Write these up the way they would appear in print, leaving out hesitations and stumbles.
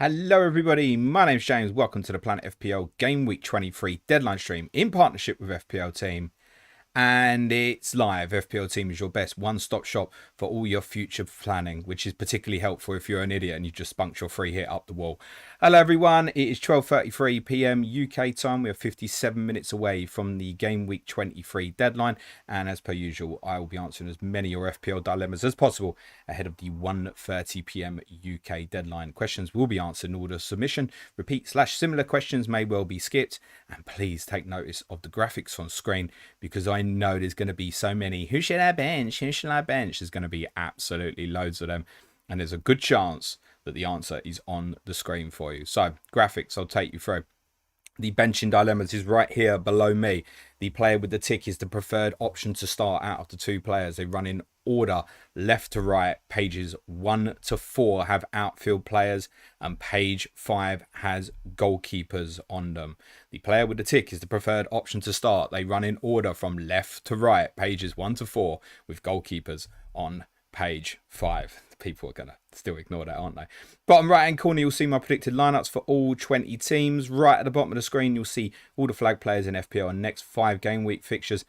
Hello everybody, my name's James. Welcome to the Planet FPL Game Week 23 Deadline stream in partnership with FPL Team. And it's live. FPL Team is your best one-stop shop for all your future planning, which is particularly helpful if you're an idiot and you just spunked your free hit up the wall. Hello everyone, it is 12:33 PM UK time. We are 57 minutes away from the Game Week 23 deadline. And as per usual, I will be answering as many of your FPL dilemmas as possible ahead of the 1:30 PM UK deadline. Questions will be answered in order of submission. Repeat/similar questions may well be skipped. And please take notice of the graphics on screen because I know there's going to be so many. Who should I bench? Who should I bench? There's going to be absolutely loads of them. And there's a good chance that the answer is on the screen for you. So graphics, I'll take you through. The benching dilemmas is right here below me. The player with the tick is the preferred option to start out of the two players. They run in order left to right. Pages 1 to 4 have outfield players and page 5 has goalkeepers on them. The player with the tick is the preferred option to start. They run in order from left to right. Pages 1 to 4 with goalkeepers on page 5. People are going to still ignore that, aren't they? Bottom right hand corner, you'll see my predicted lineups for all 20 teams. Right at the bottom of the screen, you'll see all the flag players in FPL and next 5 game week fixtures.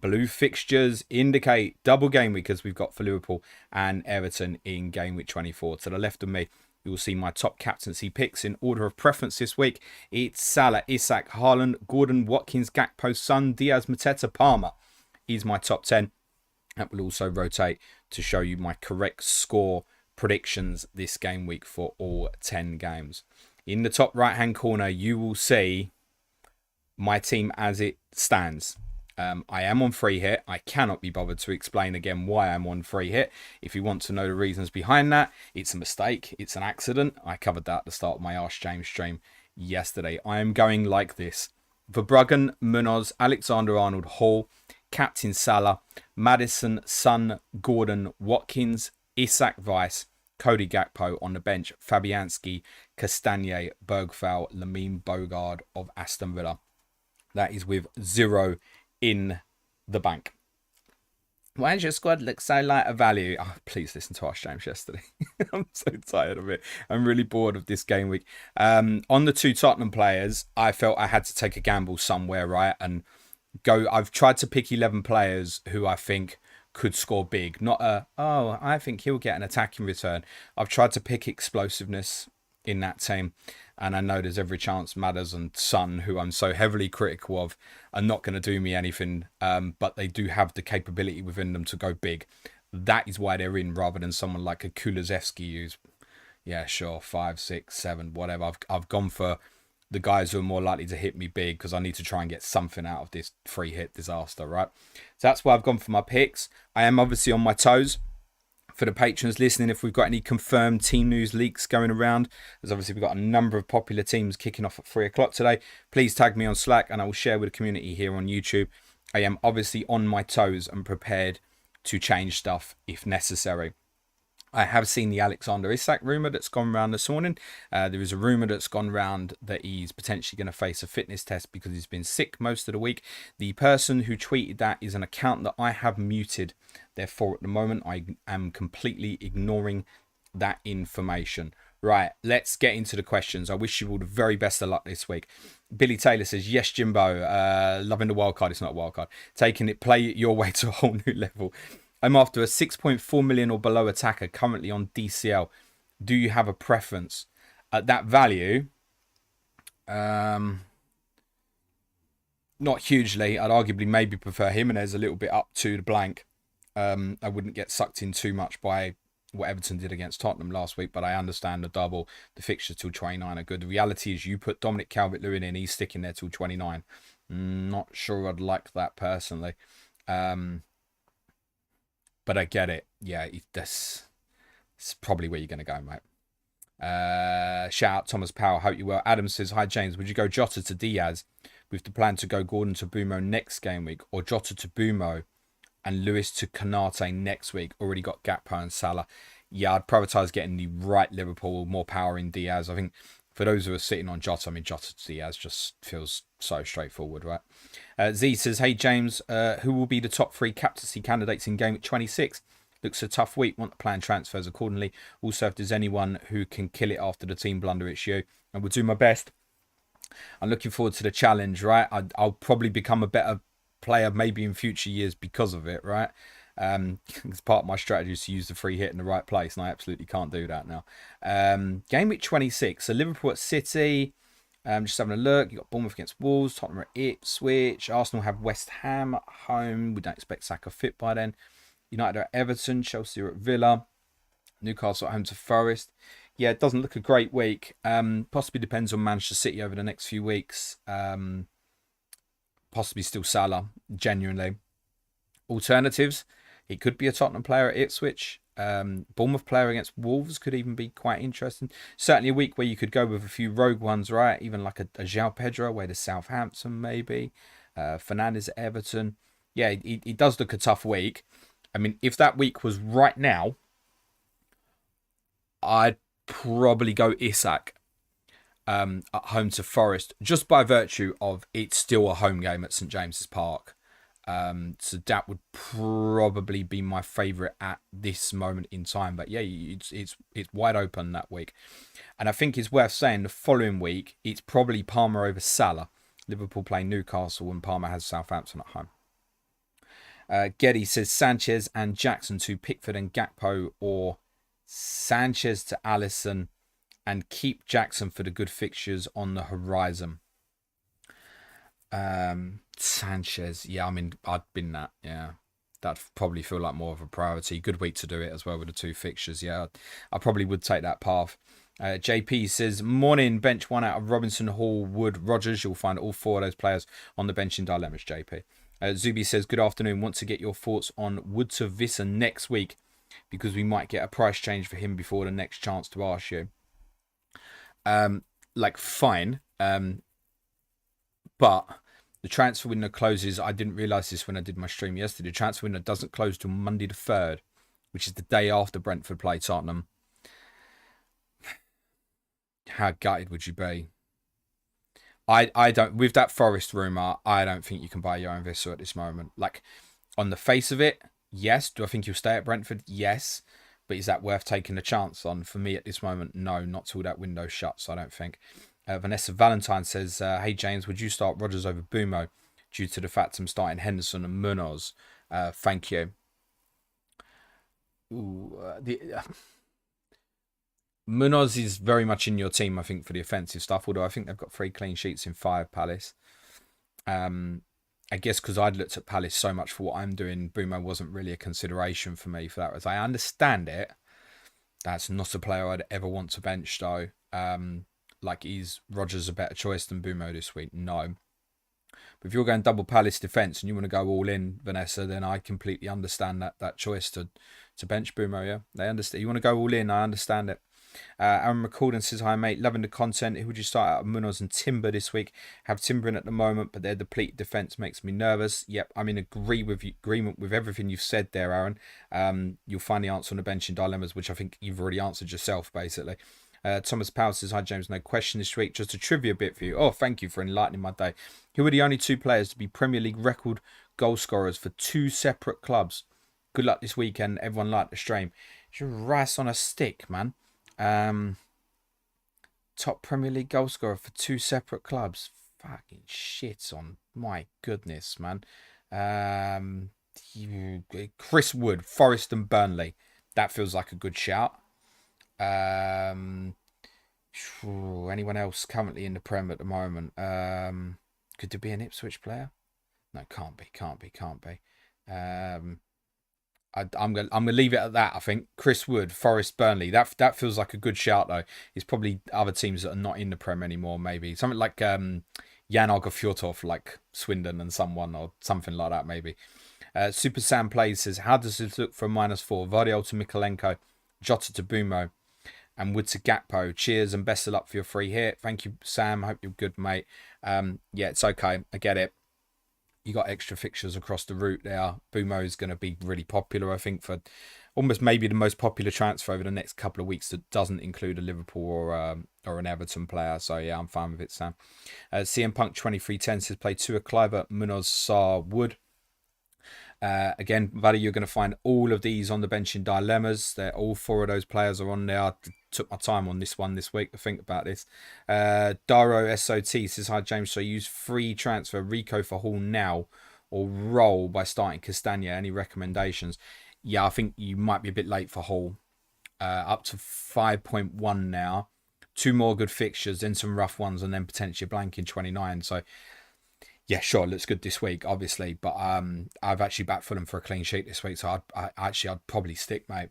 Blue fixtures indicate double game week as we've got for Liverpool and Everton in game week 24. To the left of me, you'll see my top captaincy picks in order of preference this week. It's Salah, Isak, Haaland, Gordon, Watkins, Gakpo, Son, Diaz, Mateta, Palmer is my top 10. That will also rotate to show you my correct score predictions this game week for all 10 games. In the top right hand corner, you will see my team as it stands. I am on free hit. I cannot be bothered to explain again why I'm on free hit. If you want to know the reasons behind that, it's a mistake. It's an accident. I covered that at the start of my Ask James stream yesterday. I am going like this. Verbruggen, Munoz, Alexander-Arnold, Hall, Captain Salah, Maddison, Son, Gordon, Watkins, Isak Weiss, Cody Gakpo on the bench, Fabianski, Castagne, Bergfell, Lamine Bogard of Aston Villa. That is with 0 in the bank. Why does your squad look so light of value? Oh, please listen to Ask James yesterday. I'm so tired of it. I'm really bored of this game week. On the 2 Tottenham players, I felt I had to take a gamble somewhere, right? And go. I've tried to pick 11 players who I think could score big. Not I think he'll get an attacking return. I've tried to pick explosiveness in that team. And I know there's every chance Madders and Son, who I'm so heavily critical of, are not going to do me anything. But they do have the capability within them to go big. That is why they're in, rather than someone like a Kulusevski who's, yeah, sure, 5, 6, 7, whatever. I've gone for the guys who are more likely to hit me big because I need to try and get something out of this free hit disaster, right? So that's why I've gone for my picks. I am obviously on my toes. For the patrons listening, if we've got any confirmed team news leaks going around, as obviously we've got a number of popular teams kicking off at 3 o'clock today, please tag me on Slack and I will share with the community here on YouTube. I am obviously on my toes and prepared to change stuff if necessary. I have seen the Alexander Isak rumour that's gone around this morning. There is a rumour that's gone around that he's potentially going to face a fitness test because he's been sick most of the week. The person who tweeted that is an account that I have muted. Therefore, at the moment, I am completely ignoring that information. Right, let's get into the questions. I wish you all the very best of luck this week. Billy Taylor says, yes, Jimbo, loving the wild card. It's not a wild card. Taking it, play it your way to a whole new level. I'm after a 6.4 million or below attacker currently on DCL. Do you have a preference? At that value, not hugely. I'd arguably maybe prefer Jimenez a little bit up to the blank. I wouldn't get sucked in too much by what Everton did against Tottenham last week, but I understand the double. The fixtures till 29 are good. The reality is you put Dominic Calvert-Lewin in, he's sticking there till 29. Not sure I'd like that personally. But I get it. Yeah, that's probably where you're going to go, mate. Shout out Thomas Power. Hope you well. Adam says, hi, James. Would you go Jota to Diaz with the plan to go Gordon to Bumo next game week, or Jota to Bumo and Lewis to Kanate next week? Already got Gakpo and Salah. Yeah, I'd prioritise getting the right Liverpool, more power in Diaz. I think for those who are sitting on Jota, I mean, Jota to Diaz just feels so straightforward, right? Z says, hey, James, who will be the top 3 captaincy candidates in game 26? Looks a tough week. Want to plan transfers accordingly. Also, if there's anyone who can kill it after the team blunder, it's you. And we'll do my best. I'm looking forward to the challenge, right? I'll probably become a better player maybe in future years because of it, right? It's part of my strategy is to use the free hit in the right place, and I absolutely can't do that now. Gameweek 26. So Liverpool at City. Just having a look. You've got Bournemouth against Wolves, Tottenham at Ipswich. Arsenal have West Ham at home. We don't expect Saka fit by then. United are at Everton. Chelsea are at Villa. Newcastle at home to Forest. Yeah, it doesn't look a great week. Possibly depends on Manchester City over the next few weeks. Possibly still Salah, genuinely. Alternatives, it could be a Tottenham player at Ipswich. Bournemouth player against Wolves could even be quite interesting. Certainly a week where you could go with a few rogue ones, right? Even like a João Pedro away to Southampton, maybe. Fernandes at Everton. Yeah, it does look a tough week. I mean, if that week was right now, I'd probably go Isak at home to Forest, just by virtue of it's still a home game at St James's Park. So that would probably be my favourite at this moment in time. But yeah, it's wide open that week. And I think it's worth saying the following week, it's probably Palmer over Salah. Liverpool play Newcastle and Palmer has Southampton at home. Getty says Sanchez and Jackson to Pickford and Gakpo, or Sanchez to Alisson and keep Jackson for the good fixtures on the horizon. Sanchez, yeah, I mean, I'd bin that, yeah. That'd probably feel like more of a priority. Good week to do it as well with the two fixtures, yeah. I probably would take that path. JP says, morning, bench one out of Robinson, Hall, Wood, Rogers. You'll find all four of those players on the bench in dilemmas, JP. Zubi says, good afternoon. Want to get your thoughts on Wood to Visser next week because we might get a price change for him before the next chance to ask you. Fine. But the transfer window closes. I didn't realise this when I did my stream yesterday. The transfer window doesn't close till Monday the 3rd, which is the day after Brentford play Tottenham. How gutted would you be? I don't, with that Forest rumour, I don't think you can buy your own Visser at this moment. Like, on the face of it, yes. Do I think he'll stay at Brentford? Yes. But is that worth taking a chance on? For me at this moment, no, not till that window shuts, I don't think. Vanessa Valentine says, hey James, would you start Rodgers over Bumo due to the fact I'm starting Henderson and Munoz? Thank you. Munoz is very much in your team, I think, for the offensive stuff, although I think they've got 3 clean sheets in 5, Palace. I guess because I'd looked at Palace so much for what I'm doing, Bumo wasn't really a consideration for me for that. As I understand it, that's not a player I'd ever want to bench, though. Is Rodgers a better choice than Bumo this week? No. But if you're going double Palace defence and you want to go all in, Vanessa, then I completely understand that choice to bench Bumo, yeah? They understand. You want to go all in, I understand it. Aaron McCorden says, hi mate, loving the content. Who would you start out of Munoz and Timber this week? Have Timber in at the moment, but their depleted defence makes me nervous. Yep, I'm in agreement with everything you've said there, Aaron. You'll find the answer on the bench in dilemmas, which I think you've already answered yourself, basically. Thomas Powell says, hi James, no question this week. Just a trivia bit for you. Oh, thank you for enlightening my day. Who are the only 2 players to be Premier League record goal scorers for 2 separate clubs? Good luck this weekend. Everyone liked the stream. It's your rice on a stick, man. Top Premier League goal scorer for 2 separate clubs. Fucking shit on. My goodness, man. Chris Wood, Forest and Burnley. That feels like a good shout. Anyone else currently in the Prem at the moment? Could there be an Ipswich player? No, can't be. I'm gonna leave it at that. I think Chris Wood, Forest, Burnley. That feels like a good shout though. It's probably other teams that are not in the Prem anymore. Maybe something like Jan Ogafjotov, like Swindon and someone or something like that. Maybe. Super Sam Plays says, how does this look for -4? Vardiol to Mikolenko, Jota to Bumo, and Wood to Gakpo. Cheers and best of luck for your free hit. Thank you, Sam. Hope you're good, mate. Yeah, it's okay. I get it. You got extra fixtures across the route there. Bumo is going to be really popular, I think, for almost maybe the most popular transfer over the next couple of weeks that doesn't include a Liverpool or an Everton player. So, yeah, I'm fine with it, Sam. CM Punk 2310 says, play 2 Cliver, Munoz, Sarr, Wood. Again, Buddy, you're going to find all of these on the benching dilemmas. They're all 4 of those players are on there. I took my time on this one this week to think about this. Daro SOT says, hi James, so use free transfer Rico for Hall now or roll by starting Castagna. Any recommendations? Yeah, I think you might be a bit late for Hall. Up to 5.1 now. 2 more good fixtures, then some rough ones, and then potentially blank in 29. So yeah, sure, looks good this week, obviously, but I've actually backed Fulham for a clean sheet this week, so I'd probably stick, mate.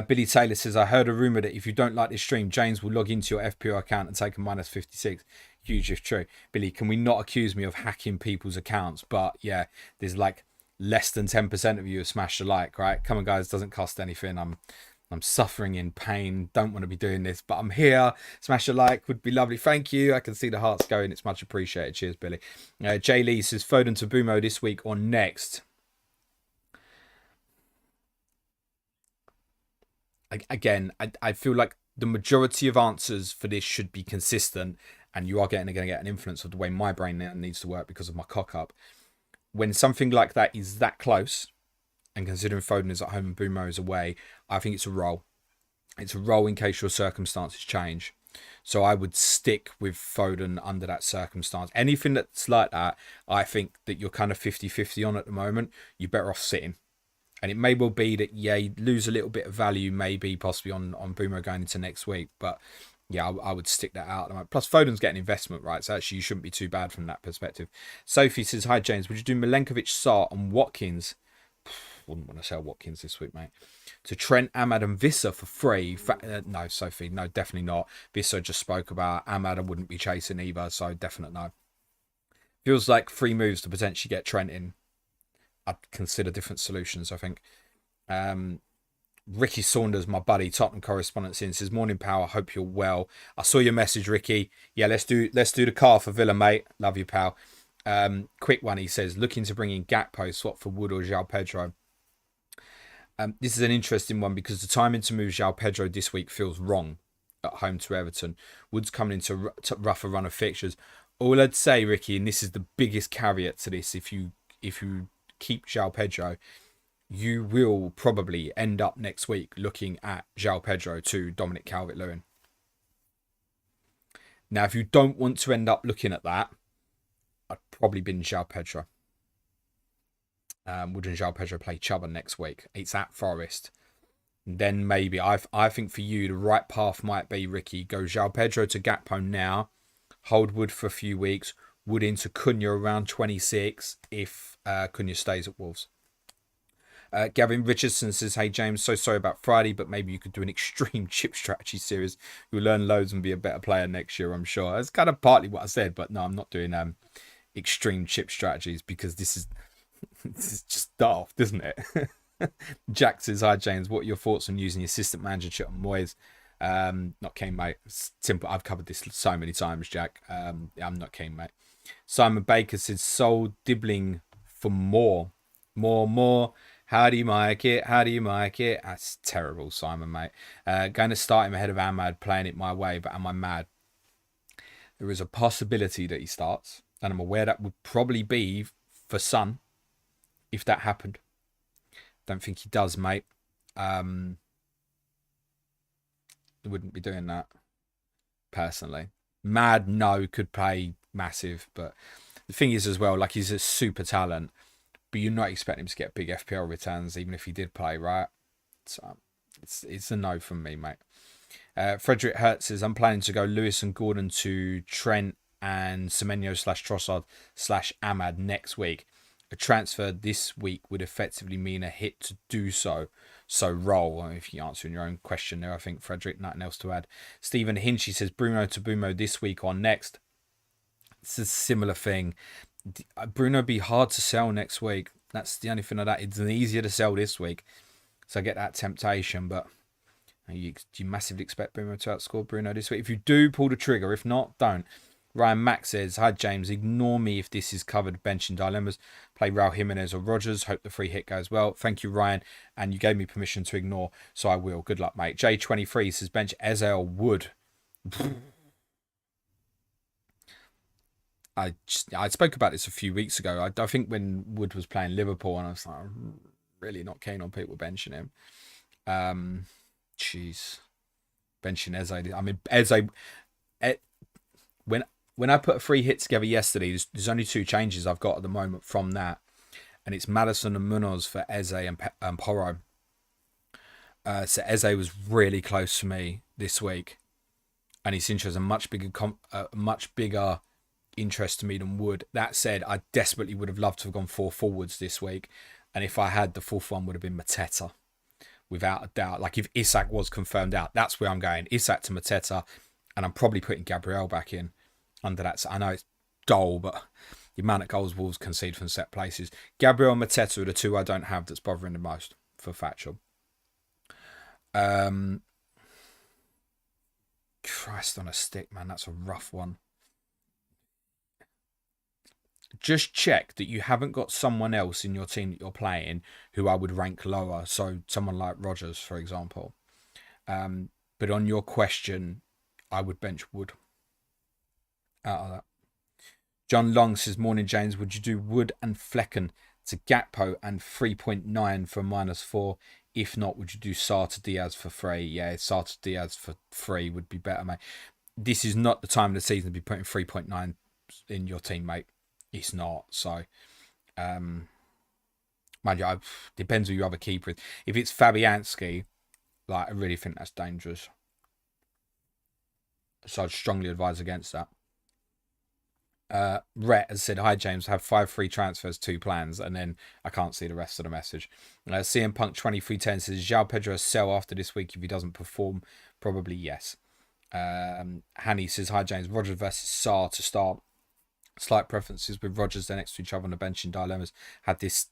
Billy Taylor says, I heard a rumour that if you don't like this stream, James will log into your FPL account and take a -56. Huge if true. Billy, can we not accuse me of hacking people's accounts? But yeah, there's like less than 10% of you have smashed a like, right? Come on, guys, doesn't cost anything. I'm suffering in pain. Don't want to be doing this, but I'm here. Smash a like would be lovely. Thank you. I can see the hearts going. It's much appreciated. Cheers, Billy. Jay Lee says, Foden to Bumo this week or next. Again, I feel like the majority of answers for this should be consistent, and you are going to get an influence of the way my brain needs to work because of my cock up. When something like that is that close, and considering Foden is at home and Bumo is away, I think it's a roll. It's a roll in case your circumstances change. So I would stick with Foden under that circumstance. Anything that's like that, I think that you're kind of 50-50 on at the moment. You're better off sitting. And it may well be that, yeah, you lose a little bit of value, maybe possibly on Bumo going into next week. But yeah, I would stick that out. Plus, Foden's getting investment, right? So actually, you shouldn't be too bad from that perspective. Sophie says, hi, James. Would you do Milenkovic, Sarr and Watkins? Wouldn't want to sell Watkins this week, mate. To Trent, Ahmad and Visser for free. No, Sophie, no, definitely not. Visser just spoke about Ahmad. I wouldn't be chasing either, so definite no. Feels like 3 moves to potentially get Trent in. I'd consider different solutions, I think. Ricky Saunders, my buddy, Tottenham correspondent, says, morning power, hope you're well. I saw your message, Ricky. Yeah, let's do the car for Villa, mate. Love you, pal. Quick one, he says, looking to bring in Gakpo, swap for Wood or João Pedro. This is an interesting one because the timing to move João Pedro this week feels wrong at home to Everton. Wood's coming into rougher run of fixtures. All I'd say, Ricky, and this is the biggest caveat to this, if you keep João Pedro, you will probably end up next week looking at João Pedro to Dominic Calvert-Lewin. Now, if you don't want to end up looking at that, I'd probably bin João Pedro. Wouldn't João Pedro play Chuba next week? It's at Forest. Then maybe I think for you the right path might be, Ricky, go João Pedro to Gakpo now, hold Wood for a few weeks, Wood into Cunha around 26 if Cunha stays at Wolves. Gavin Richardson says, hey James, so sorry about Friday, but maybe you could do an extreme chip strategy series. You'll learn loads and be a better player next year, I'm sure. That's kind of partly what I said, but no, I'm not doing extreme chip strategies because this is just daft, isn't it? Jack says, hi James, what are your thoughts on using the assistant manager chat on Moyes? Not keen, mate. Simple. I've covered this so many times, Jack. I'm not keen, mate. Simon Baker says, sold Dibbling for more. How do you like it? That's terrible, Simon, mate. Going to start him ahead of Ahmad, playing it my way, but am I mad? There is a possibility that he starts, and I'm aware that would probably be for Son, if that happened. Don't think he does, mate. Wouldn't be doing that, personally. Mad, no, could play massive, but the thing is as well, like, he's a super talent, but you're not expecting him to get big FPL returns, even if he did play, right? So it's a no from me, mate. Frederick Hertz says, I'm planning to go Lewis and Gordon to Trent and Semenyo / Trossard / Ahmad next week. A transfer this week would effectively mean a hit to do so. So roll. If you answer your own question there, I think, Frederick, nothing else to add. Stephen Hinchy says, Bruno to Bumo this week or next. It's a similar thing. Bruno be hard to sell next week. That's the only thing of that. It's easier to sell this week. So I get that temptation, but do you massively expect Bruno to outscore Bruno this week? If you do, pull the trigger. If not, don't. Ryan Mack says, hi James, ignore me if this is covered benching dilemmas. Play Raul Jimenez or Rodgers. Hope the free hit goes well. Thank you, Ryan. And you gave me permission to ignore, so I will. Good luck, mate. J23 says, bench Ezel Wood. I spoke about this a few weeks ago. I think when Wood was playing Liverpool, and I was like, I'm really not keen on people benching him. Jeez, benching Eze. I mean, Eze. When I put a free hit together yesterday, there's only 2 changes I've got at the moment from that, and it's Madison and Munoz for Eze and Porro. So Eze was really close to me this week, and he seems to have a much bigger interest to me than Wood. That said, I desperately would have loved to have gone 4 forwards this week, and if I had, the 4th one would have been Mateta, without a doubt. Like if Isak was confirmed out, that's where I'm going. Isak to Mateta, and I'm probably putting Gabriel back in under that. So I know it's dull, but the amount of goals Wolves concede from set places. Gabriel and Mateta are the 2 I don't have that's bothering the most for factual. Christ on a stick, man, that's a rough one. Just check that you haven't got someone else in your team that you're playing who I would rank lower. So someone like Rodgers, for example. But on your question, I would bench Wood out of that. John Long says, morning, James. Would you do Wood and Flecken to Gakpo and 3.9 for -4? If not, would you do Sarr to Diaz for 3? Yeah, Sarr to Diaz for 3 would be better, mate. This is not the time of the season to be putting 3.9 in your team, mate. It's not. So, mind you, depends who your other keeper is. If it's Fabianski, like, I really think that's dangerous. So I'd strongly advise against that. Rhett has said, hi James, I have 5 free transfers, 2 plans, and then I can't see the rest of the message. CM Punk 2310 says, João Pedro sell after this week if he doesn't perform? Probably yes. Hanny says, hi James, Rodgers versus Sarr to start. Slight preferences with Rodgers, they're next to each other on the bench in dilemmas. Had this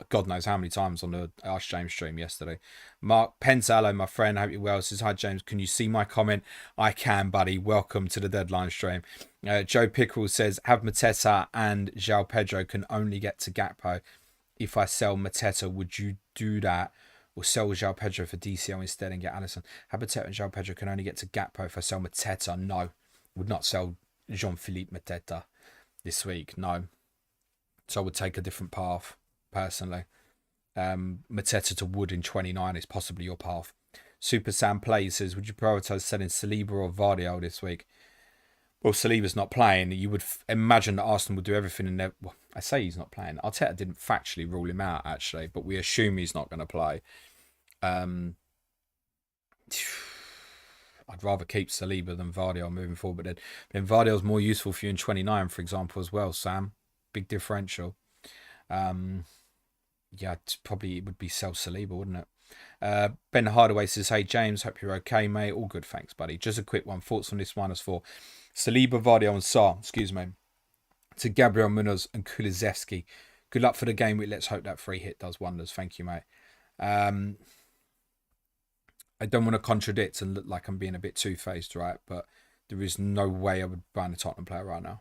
God knows how many times on the Ask James stream yesterday. Mark Pensalo, my friend, hope you're well, says, hi James, can you see my comment? I can, buddy. Welcome to the Deadline stream. Joe Pickrell says, have Mateta and João Pedro can only get to Gakpo. If I sell Mateta, would you do that? Or sell João Pedro for DCL instead and get Alisson? Have Mateta and João Pedro can only get to Gakpo. If I sell Mateta, no. Would not sell Jean-Philippe Mateta this week, no. So I would take a different path, personally. Mateta to Wood in 29 is possibly your path. Super Sam Plays says, would you prioritise selling Saliba or Vardy this week? Well, Saliba's not playing. You would imagine that Arsenal would do everything in their... Well, I say he's not playing. Arteta didn't factually rule him out, actually, but we assume he's not going to play. I'd rather keep Saliba than Vardy moving forward. But then Vardy's more useful for you in 29, for example, as well, Sam. Big differential. Yeah, probably it would be sell Saliba, wouldn't it? Ben Hardaway says, hey, James, hope you're okay, mate. All good, thanks, buddy. Just a quick one. Thoughts on this -4? Saliba, Vardy and Sarr, excuse me, to Gabriel Munoz and Kulusevski. Good luck for the game. Let's hope that free hit does wonders. Thank you, mate. I don't want to contradict and look like I'm being a bit two-faced, right? But there is no way I would buy a Tottenham player right now.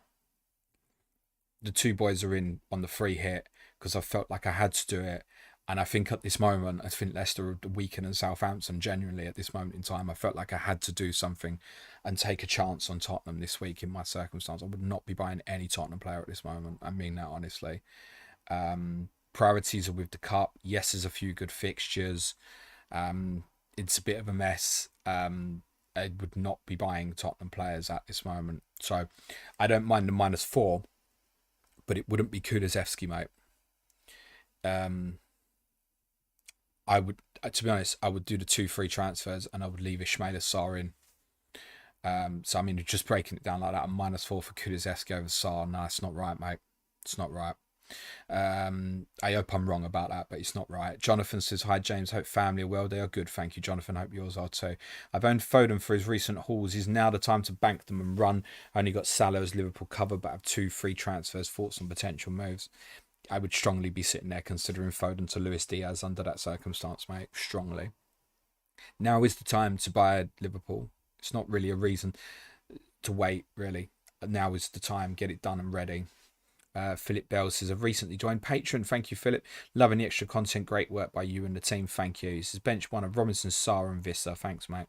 The 2 boys are in on the free hit because I felt like I had to do it. And I think at this moment, I think Leicester are weaker than Southampton. Genuinely, at this moment in time, I felt like I had to do something and take a chance on Tottenham this week in my circumstance. I would not be buying any Tottenham player at this moment. I mean that honestly. Priorities are with the Cup. Yes, there's a few good fixtures. It's a bit of a mess. I would not be buying Tottenham players at this moment. So I don't mind the -4, but it wouldn't be Kulusevski, mate. I would, to be honest, I would do the 2 free transfers and I would leave Ismaila Sarr in. So I mean, just breaking it down like that, a -4 for Kulusevski over Sarr. No, it's not right, mate. It's not right. I hope I'm wrong about that, but it's not right. Jonathan says, hi James, hope family are well. They are good, thank you, Jonathan. Hope yours are too. I've owned Foden for his recent hauls. Is now the time to bank them and run? I only got Salah as Liverpool cover, but I have 2 free transfers. Thoughts on potential moves? I would strongly be sitting there considering Foden to Luis Diaz under that circumstance, mate. Strongly. Now is the time to buy Liverpool. It's not really a reason to wait, really. Now is the time. Get it done and ready. Philip Bell says, I've recently joined Patreon. Thank you, Philip. Loving the extra content. Great work by you and the team. Thank you. He says, bench 1 of Robinson, Sarr and Vissa. Thanks, mate.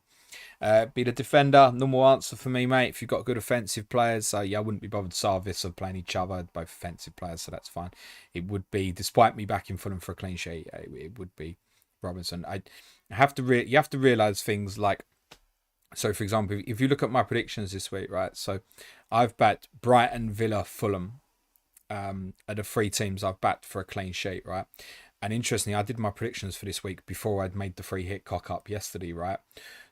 Be the defender, normal answer for me, mate. If you've got good offensive players, so yeah, I wouldn't be bothered Sarvis or playing each other, both offensive players, so that's fine. It would be, despite me backing Fulham for a clean sheet, it would be Robinson. I have to you have to realise things like, so for example, if you look at my predictions this week, right? So I've backed Brighton, Villa, Fulham. Are the three teams I've backed for a clean sheet, right? And interestingly, I did my predictions for this week before I'd made the free hit cock up yesterday, right?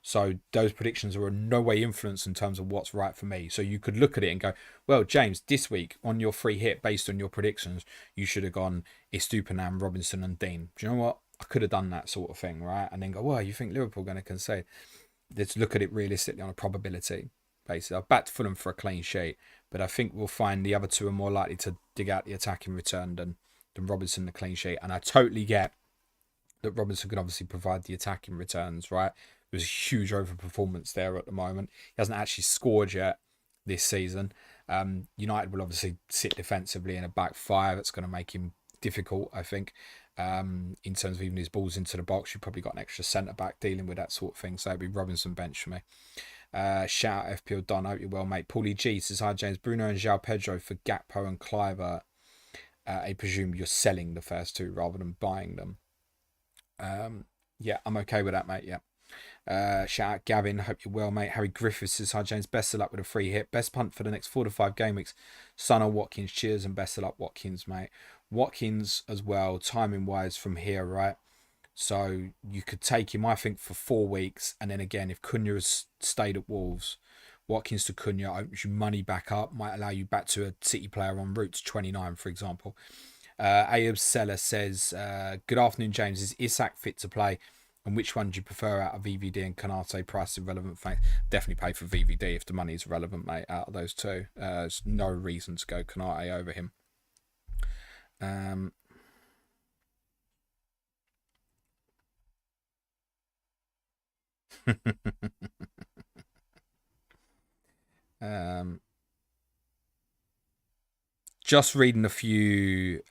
So those predictions are in no way influenced in terms of what's right for me. So you could look at it and go, well, James, this week on your free hit based on your predictions, you should have gone Estupiñán, Robinson and Dean. Do you know what? I could have done that sort of thing, right? And then go, well, you think Liverpool are going to concede? Let's look at it realistically on a probability basis. I've backed Fulham for a clean sheet, but I think we'll find the other two are more likely to dig out the attacking return than Robinson the clean sheet. And I totally get that Robinson can obviously provide the attacking returns, right? There's a huge overperformance there at the moment. He hasn't actually scored yet this season. United will obviously sit defensively in a back five. It's going to make him difficult, I think. In terms of even his balls into the box, you've probably got an extra centre back dealing with that sort of thing. So it'd be Robinson bench for me. Shout out FPL Don, hope you're well, mate. Paulie G says, hi James, Bruno and João Pedro for Gakpo and Cliver. I presume you're selling the first two rather than buying them. Yeah, I'm okay with that, mate. Yeah. Shout out Gavin, hope you're well, mate. Harry Griffiths says, hi James, best of luck with a free hit. Best punt for the next 4 to 5 game weeks. Son or Watkins, cheers and best of luck, Watkins, mate. Watkins as well, timing wise from here, right? So you could take him, I think, for 4 weeks. And then again, if Cunha has stayed at Wolves, Watkins to Cunha opens you money back up, might allow you back to a City player on route to 29, for example. Ayub Seller says, good afternoon, James. Is Isak fit to play? And which one do you prefer out of VVD and Canate? Price irrelevant. Definitely pay for VVD if the money is relevant, mate, out of those two. There's no reason to go Canate over him. Just reading a few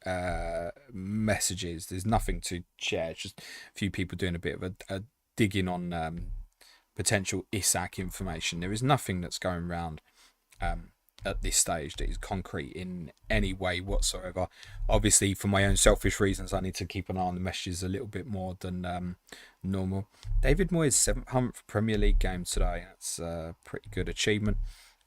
messages. There's nothing to share. It's just a few people doing a bit of a digging on potential Isak information. There is nothing that's going around at this stage that is concrete in any way whatsoever. Obviously, for my own selfish reasons, I need to keep an eye on the messages a little bit more than normal. David Moyes' 700th Premier League game today. That's a pretty good achievement.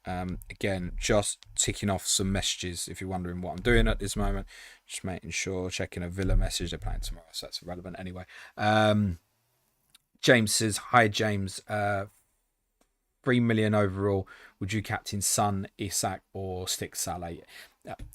Again, just ticking off some messages if you're wondering what I'm doing at this moment. Just making sure, checking a Villa message. They're playing tomorrow, so that's irrelevant anyway. James says, hi James, 3 million overall. Would you captain Son, Isak, or stick Salah?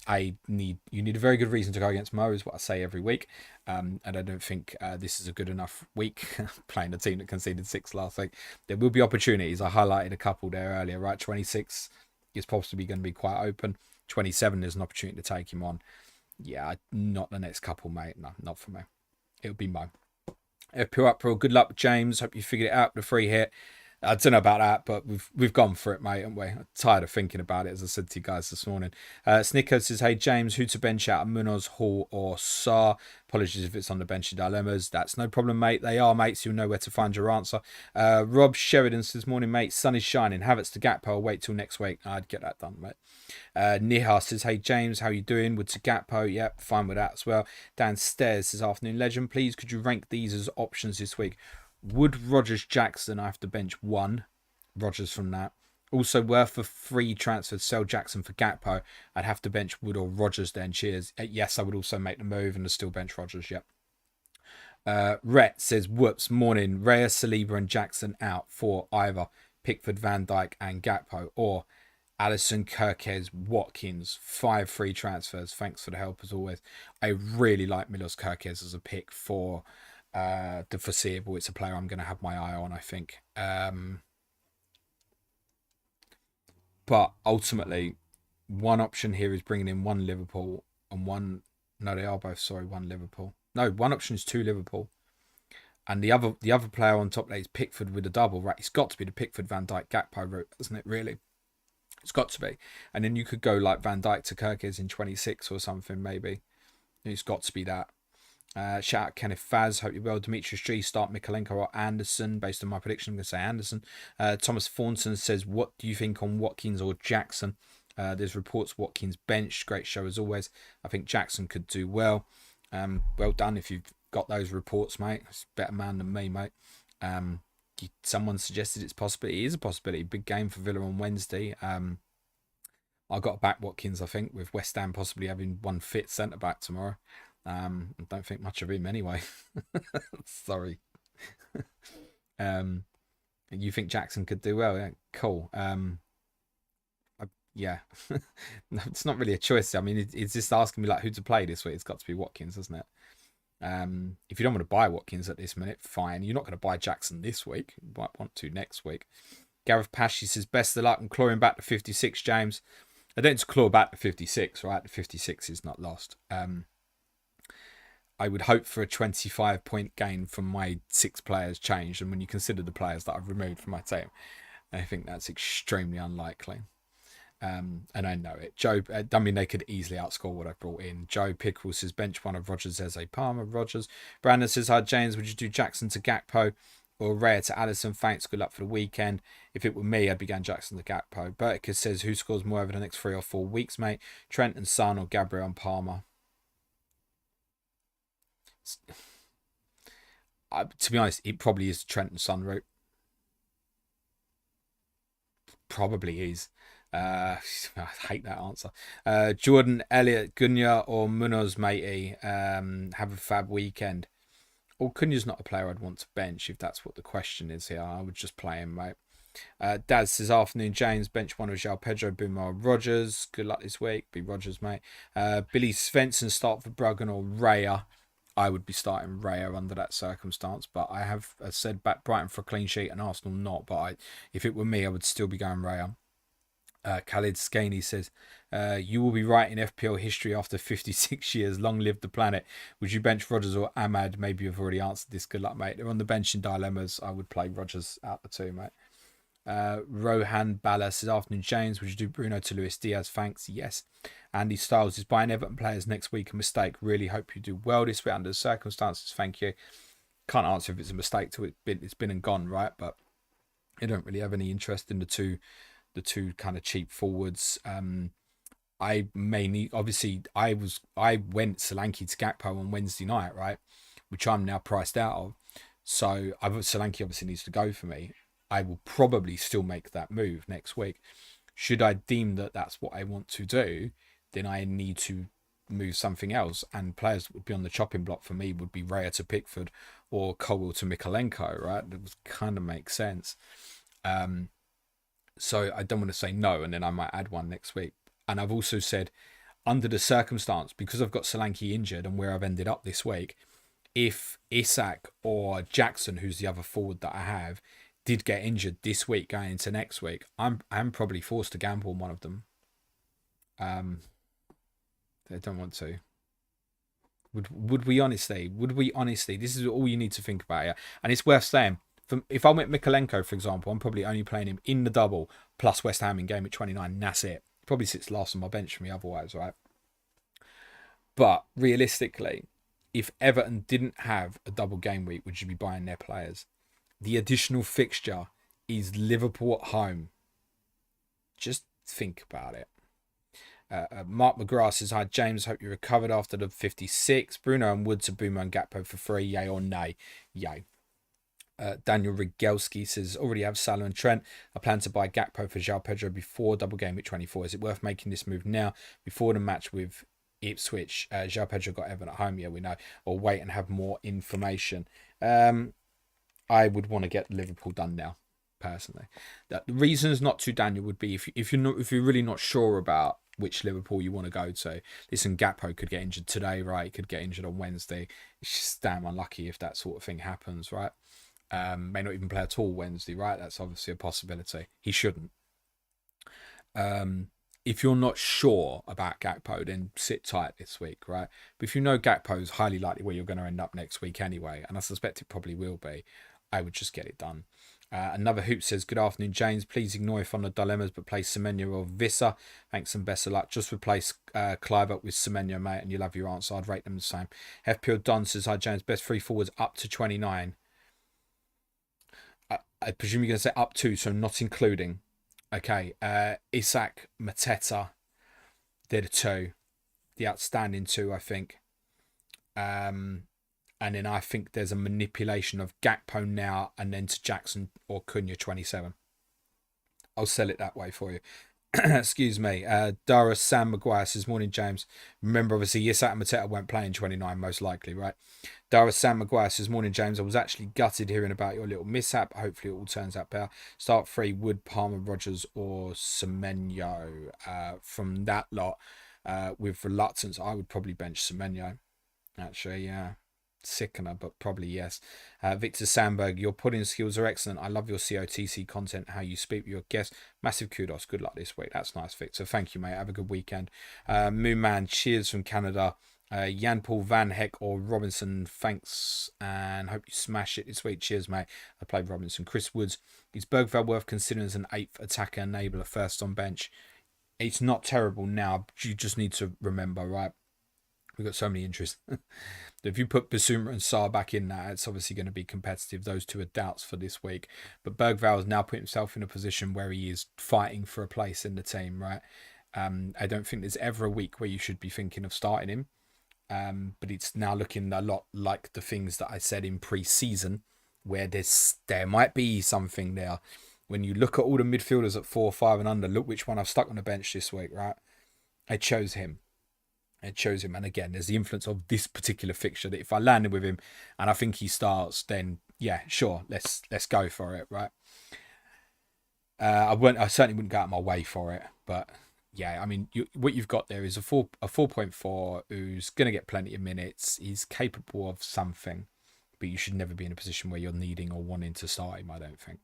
You need a very good reason to go against Mo, is what I say every week. And I don't think this is a good enough week playing a team that conceded 6 last week. There will be opportunities. I highlighted a couple there earlier, right? 26 is possibly going to be quite open. 27 is an opportunity to take him on. Yeah, not the next couple, mate. No, not for me. It'll be Mo. FPL April, good luck, James. Hope you figured it out with the free hit. I don't know about that, but we've gone for it, mate, haven't we? I'm tired of thinking about it, as I said to you guys this morning. Snicker says, hey, James, who to bench out of Munoz, Hall or Sarr? Apologies if it's on the bench dilemmas. That's no problem, mate. They are, mates. You'll know where to find your answer. Rob Sheridan says, morning, mate. Sun is shining. Havertz to Gakpo. I'll wait till next week. I'd get that done, mate. Nihar says, hey, James, how you doing? Would to Gakpo? Yep, fine with that as well. Dan Stairs says, afternoon, legend. Please, could you rank these as options this week? Would Rodgers Jackson, I have to bench 1 Rodgers from that. Also, worth a free transfer to sell Jackson for Gakpo. I'd have to bench Wood or Rodgers then. Cheers. Yes, I would also make the move and still bench Rodgers. Yep. Rhett says, whoops, morning. Reyes, Saliba and Jackson out for either Pickford, Van Dijk and Gakpo, or Alisson, Kirkes, Watkins. 5 free transfers. Thanks for the help as always. I really like Milos Kirkes as a pick for the foreseeable. It's a player I'm going to have my eye on, I think. But ultimately, one option here is bringing in 1 Liverpool and 1... No, they are both, sorry, 1 Liverpool. No, one option is 2 Liverpool. And the other player on top there is Pickford with a double, right? It's got to be the Pickford, Van Dijk, Gakpo route, isn't it, really? It's got to be. And then you could go like Van Dijk to Kirkes in 26 or something, maybe. It's got to be that. Shout out Kenneth Faz. Hope you're well. Demetrius G. Start Mikolenko or Anderson. Based on my prediction, I'm going to say Anderson. Thomas Thornton says, what do you think on Watkins or Jackson? There's reports Watkins benched. Great show as always. I think Jackson could do well. Well done if you've got those reports, mate. It's a better man than me, mate. Someone suggested it's possible. It is a possibility. Big game for Villa on Wednesday. I got to back Watkins, I think, with West Ham possibly having one fit centre-back tomorrow. I don't think much of him anyway. Sorry. You think Jackson could do well? Yeah, cool. Yeah. No, it's not really a choice. I mean, it's just asking me like who to play this week. It's got to be Watkins, hasn't it? If you don't want to buy Watkins at this minute, fine. You're not going to buy Jackson this week. You might want to next week. Gareth Pashi says, best of luck and clawing back to 56, James. I don't claw back to 56, right? The 56 is not lost. I would hope for a 25-point gain from my 6 players changed. And when you consider the players that I've removed from my team, I think that's extremely unlikely. And I know it. Joe, I mean, they could easily outscore what I've brought in. Joe Pickle says, bench one of Rogers, Eze, Palmer, Rogers. Brandon says, hi, James, would you do Jackson to Gakpo or Raya to Allison? Thanks, good luck for the weekend. If it were me, I'd be going Jackson to Gakpo. Bertica says, who scores more over the next 3 or 4 weeks, mate? Trent and Son or Gabriel and Palmer? To be honest, it probably is Trent and Son route. Probably is. I hate that answer. Jordan, Elliott, Gunya or Munoz, matey. Have a fab weekend. Or Cunha's not a player I'd want to bench if that's what the question is here. I would just play him, mate. Daz says, afternoon, James. Bench one of João Pedro, Boomer, Rogers. Good luck this week. Be Rogers, mate. Billy Svensson, start for Bruggen or Raya. I would be starting Raya under that circumstance. But I have said back Brighton for a clean sheet and Arsenal not. But if it were me, I would still be going Raya. Khalid Skaney says, you will be writing FPL history after 56 years. Long live the planet. Would you bench Rogers or Ahmad? Maybe you've already answered this. Good luck, mate. They're on the bench in dilemmas. I would play Rogers out the 2, mate. Rohan Bala says, afternoon, James. Would you do Bruno to Luis Diaz? Thanks. Yes. Andy Styles is buying Everton players next week. A mistake. Really hope you do well this week under the circumstances. Thank you. Can't answer if it's a mistake till it's been and gone, right? But I don't really have any interest in the two kind of cheap forwards. I mainly, obviously, I went Solanke to Gakpo on Wednesday night, right, which I'm now priced out of. So Solanke obviously needs to go for me. I will probably still make that move next week. Should I deem that that's what I want to do, then I need to move something else. And players that would be on the chopping block for me would be Raya to Pickford or Colwill to Mikolenko, right? That would kind of make sense. So I don't want to say no, and then I might add one next week. And I've also said, under the circumstance, because I've got Solanke injured and where I've ended up this week, if Isak or Jackson, who's the other forward that I have, did get injured this week going into next week, I'm probably forced to gamble on one of them. I don't want to. Would we honestly? This is all you need to think about here. And it's worth saying, if I went Mikolenko, for example, I'm probably only playing him in the double plus West Ham in Gameweek 29. And that's it. Probably sits last on my bench for me otherwise, right? But realistically, if Everton didn't have a double game week, would you be buying their players? The additional fixture is Liverpool at home. Just think about it. Mark McGrath says, hi, James. Hope you recovered after the 56. Bruno and Wood to Boomer and Gakpo for free. Yay or nay? Yay. Daniel Rigelski says, already have Salah and Trent. I plan to buy Gakpo for João Pedro before double game week 24. Is it worth making this move now before the match with Ipswich? João Pedro got Everton at home, yeah, we know. Or wait and have more information. I would want to get Liverpool done now, personally. The reasons not to, Daniel, would be if you're really not sure about which Liverpool you want to go to. Listen, Gakpo could get injured today, right? He could get injured on Wednesday. It's just damn unlucky if that sort of thing happens, right? May not even play at all Wednesday, right? That's obviously a possibility. He shouldn't. If you're not sure about Gakpo, then sit tight this week, right? But if you know Gakpo is highly likely where you're going to end up next week anyway, and I suspect it probably will be, I would just get it done. Another hoop says, good afternoon, James. Please ignore if on the dilemmas, but play Semenyo or Visser. Thanks and best of luck. Just replace Clive up with Semenyo, mate, and you'll have your answer. I'd rate them the same. FPL Don says, hi, James. Best free forwards up to 29. I presume you're going to say up to, so not including. Okay. Isak, Mateta, they're the two. The outstanding two, I think. And then I think there's a manipulation of Gakpo now and then to Jackson or Cunha 27. I'll sell it that way for you. Excuse me. Dara Sam Maguire says, morning, James. Remember, obviously, Isak and Mateta won't play in 29, most likely, right? Dara Sam Maguire says, morning, James. I was actually gutted hearing about your little mishap. Hopefully, it all turns out better. Start 3, Wood, Palmer, Rogers, or Semenyo. From that lot, with reluctance, I would probably bench Semenyo. Actually, yeah. Sickener, but probably yes. Victor Sandberg, your pudding skills are excellent. I love your COTC content, how you speak with your guests. Massive kudos. Good luck this week. That's nice, Victor. Thank you, mate. Have a good weekend. Moon Man, cheers from Canada. Jan Paul Van Heck or Robinson, thanks and hope you smash it this week. Cheers, mate. I played Robinson. Chris Woods, is Bergvall worth considering as an 8th attacker enabler first on bench? It's not terrible now. You just need to remember, right? We've got so many interests. If you put Basuma and Sarr back in that, it's obviously going to be competitive. Those two are doubts for this week. But Bergvall has now put himself in a position where he is fighting for a place in the team, right? I don't think there's ever a week where you should be thinking of starting him. But it's now looking a lot like the things that I said in pre-season, where there might be something there. When you look at all the midfielders at 4, 5 and under, look which one I've stuck on the bench this week, right? I chose him. And again, there's the influence of this particular fixture that if I landed with him and I think he starts, then yeah, sure, let's go for it, right? I certainly wouldn't go out of my way for it, but yeah, I mean, what you've got there is a 4.4 who's going to get plenty of minutes. He's capable of something, but you should never be in a position where you're needing or wanting to start him, I don't think.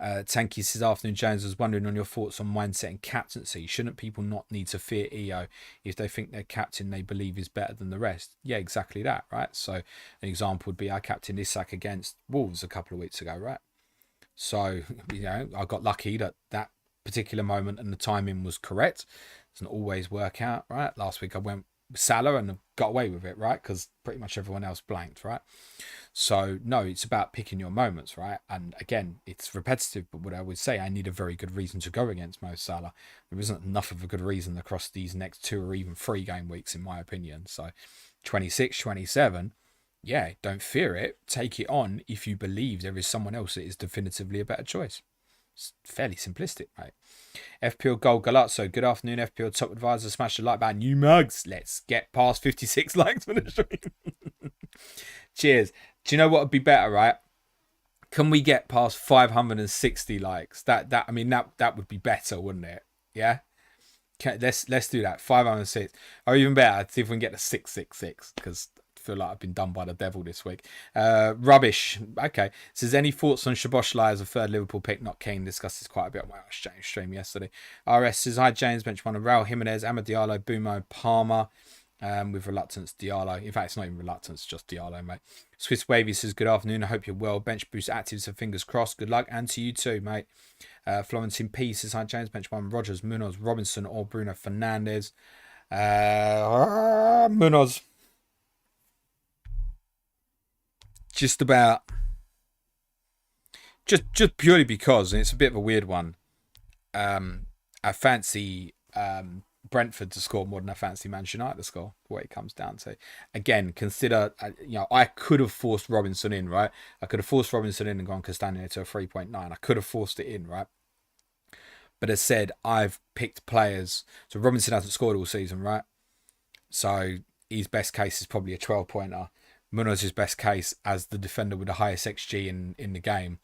Tanky says, afternoon, James. I was wondering on your thoughts on mindset and captaincy. Shouldn't people not need to fear EO if they think their captain they believe is better than the rest? Yeah, exactly that, right? So an example would be our captain Isak against Wolves a couple of weeks ago, right? So, I got lucky that particular moment and the timing was correct. It doesn't always work out, right? Last week I went Salah and got away with it, right? Because pretty much everyone else blanked, right? So no, it's about picking your moments, right? And again, it's repetitive, but what I would say, I need a very good reason to go against Mo Salah. There isn't enough of a good reason across these next 2 or even 3 game weeks, in my opinion. So 26, 27, yeah, don't fear it. Take it on if you believe there is someone else that is definitively a better choice. It's fairly simplistic, mate. FPL Gold Galazzo, good afternoon, FPL Top Advisor. Smash the like button, you mugs. Let's get past 56 likes for the stream. Cheers. Do you know what would be better, right? Can we get past 560 likes? That would be better, wouldn't it? Yeah. Let's do that. 506, or even better, see if we can get to 666 because I feel like I've been done by the devil this week. Rubbish. Okay. Says, any thoughts on Szoboszlai as a third Liverpool pick? Not keen. Discussed this quite a bit on my exchange stream yesterday. RS says, hi James, bench one of Raul Jimenez, Amad Diallo, Bumo, Palmer. With reluctance, Diallo. In fact, it's not even reluctance, just Diallo, mate. Swiss Wavy says, good afternoon. I hope you're well. Bench boost active, so fingers crossed. Good luck. And to you too, mate. Florentine P says, hi, James. Bench 1, Rogers, Munoz, Robinson, or Bruno Fernandes. Munoz. Just about. Just purely because, and it's a bit of a weird one. I fancy Brentford to score more than I fancy Manchester United to score, what it comes down to. Again, consider, I could have forced Robinson in, right? I could have forced Robinson in and gone Castagne to a 3.9. I could have forced it in, right? But as said, I've picked players. So Robinson hasn't scored all season, right? So his best case is probably a 12-pointer. Munoz's best case as the defender with the highest XG in the game,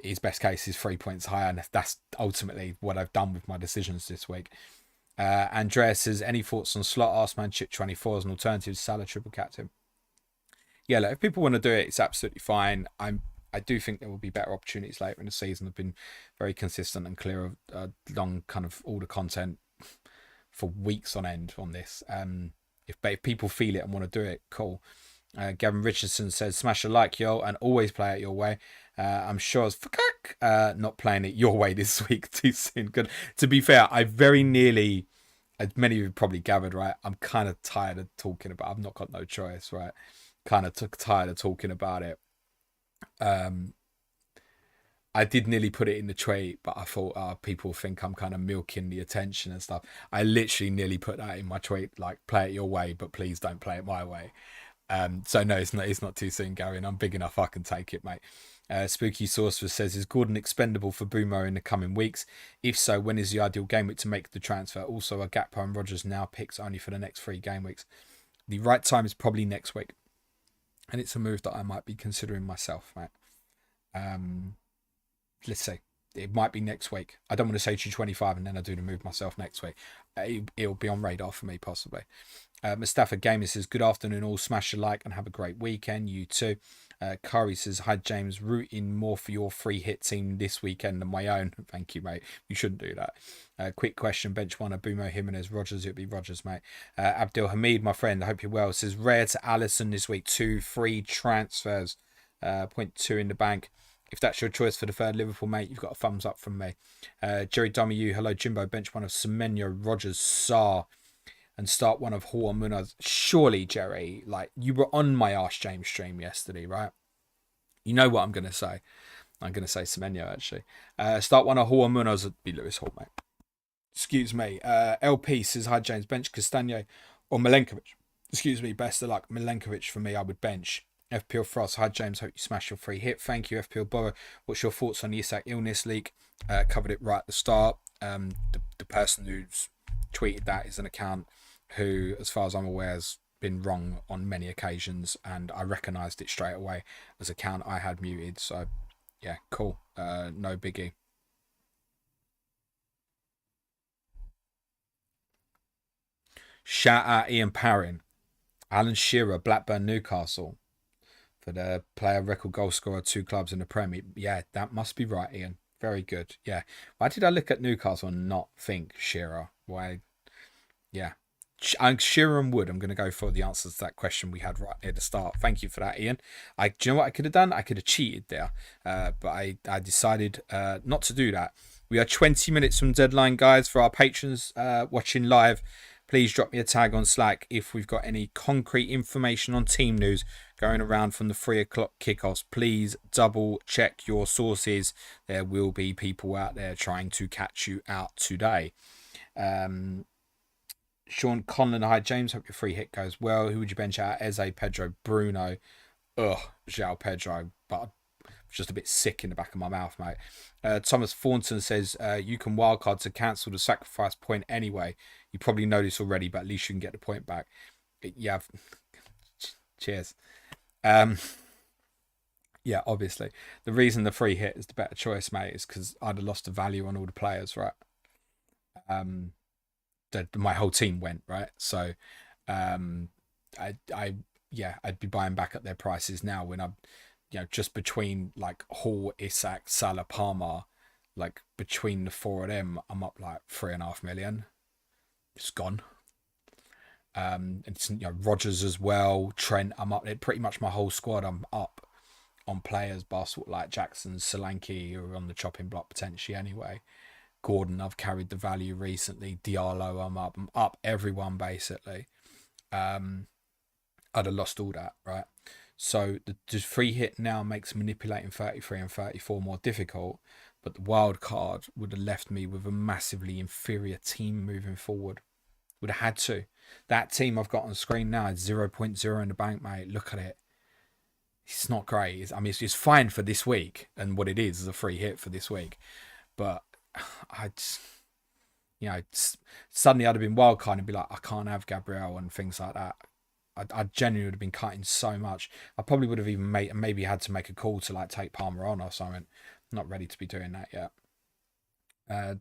his best case is 3 points higher. And that's ultimately what I've done with my decisions this week. Andreas says, any thoughts on slot Arseman Chip 24 as an alternative to Salah triple captain? Yeah, look, if people want to do it, it's absolutely fine. I do think there will be better opportunities later in the season. I've been very consistent and clear of long kind of all the content for weeks on end on this. If people feel it and want to do it, cool. Gavin Richardson says, smash a like, yo, and always play it your way. I'm sure as fuck not playing it your way this week too soon. Good. To be fair, I very nearly, as many of you probably gathered, right? I'm kind of tired of talking about. I've not got no choice, right? Kind of tired of talking about it. I did nearly put it in the tweet, but I thought people think I'm kind of milking the attention and stuff. I literally nearly put that in my tweet, like play it your way, but please don't play it my way. So no, it's not too soon, Gary, and I'm big enough I can take it, mate. Spooky Sorcerer says, is Gordon expendable for Boomer in the coming weeks? If so, when is the ideal game week to make the transfer? Also, are Gakpo and Rodgers now picks only for the next 3 game weeks? The right time is probably next week, and it's a move that I might be considering myself, mate. Let's see. It might be next week. I don't want to say G25 and then I do the move myself next week. It'll be on radar for me, possibly. Mustafa Gamer says, good afternoon all, smash a like and have a great weekend. You too. Kari says, hi James, rooting more for your free hit team this weekend than my own. Thank you, mate. You shouldn't do that. Quick question, bench one, Abumo, Jimenez, Rodgers. It'll be Rodgers, mate. Abdul Hamid, my friend, I hope you're well, says, rare to Allison this week, 2 free transfers, 0.2 in the bank. If that's your choice for the third Liverpool, mate, you've got a thumbs up from me. Jerry W, hello Jimbo, bench one of Semenyo, Rodgers, Sarr, and start one of Hall and Munaz. Surely, Jerry, like, you were on my Ask James stream yesterday, right? You know what I'm going to say. I'm going to say Semenyo, actually. Start one of Hall and Munaz, would be Lewis Hall, mate. Excuse me. LP says, hi James, bench Castagno or Milenkovic. Excuse me, best of luck. Milenkovic for me, I would bench. FPL Frost, hi James, hope you smash your free hit. Thank you, FPL Borough. What's your thoughts on the Isak illness leak? Covered it right at the start. The person who's tweeted that is an account who, as far as I'm aware, has been wrong on many occasions, and I recognised it straight away as an account I had muted. So, yeah, cool. No biggie. Shout out Ian Parrin, Alan Shearer, Blackburn, Newcastle. For the player record goal scorer, 2 clubs in the Premier. Yeah, that must be right, Ian. Very good. Yeah. Why did I look at Newcastle and not think Shearer? Why? Yeah. Shearer and Wood. I'm going to go for the answers to that question we had right near the start. Thank you for that, Ian. Do you know what I could have done? I could have cheated there. But I decided not to do that. We are 20 minutes from deadline, guys, for our patrons watching live. Please drop me a tag on Slack if we've got any concrete information on team news going around from the 3 o'clock kickoffs. Please double check your sources. There will be people out there trying to catch you out today. Sean Conlon, hi James, hope your free hit goes well. Who would you bench out? Eze, Pedro, Bruno. João Pedro, but just a bit sick in the back of my mouth, mate. Thomas Thornton says, you can wildcard to cancel the sacrifice point anyway. You probably know this already, but at least you can get the point back. Yeah. Cheers. Yeah, obviously. The reason the free hit is the better choice, mate, is because I'd have lost the value on all the players, right? My whole team went, right? So I'd be buying back at their prices now when I'm, just between like Hall, Isak, Salah, Palmer, like between the 4 of them, I'm up like 3.5 million. It's gone. And it's, Rodgers as well, Trent, I'm up. Pretty much my whole squad, I'm up on players, Barcelona, like Jackson, Solanke, who are on the chopping block potentially anyway. Gordon, I've carried the value recently. Diallo, I'm up everyone basically. I'd have lost all that, right? So the free hit now makes manipulating 33 and 34 more difficult, but the wild card would have left me with a massively inferior team moving forward. Would have had to. That team I've got on screen now is 0.0 in the bank, mate. Look at it. It's not great. It's fine for this week, and what it is a free hit for this week. But I just, suddenly I'd have been wildcard and be like, I can't have Gabriel and things like that. I genuinely would have been cutting so much. I probably would have even maybe had to make a call to like take Palmer on or something. I'm not ready to be doing that yet.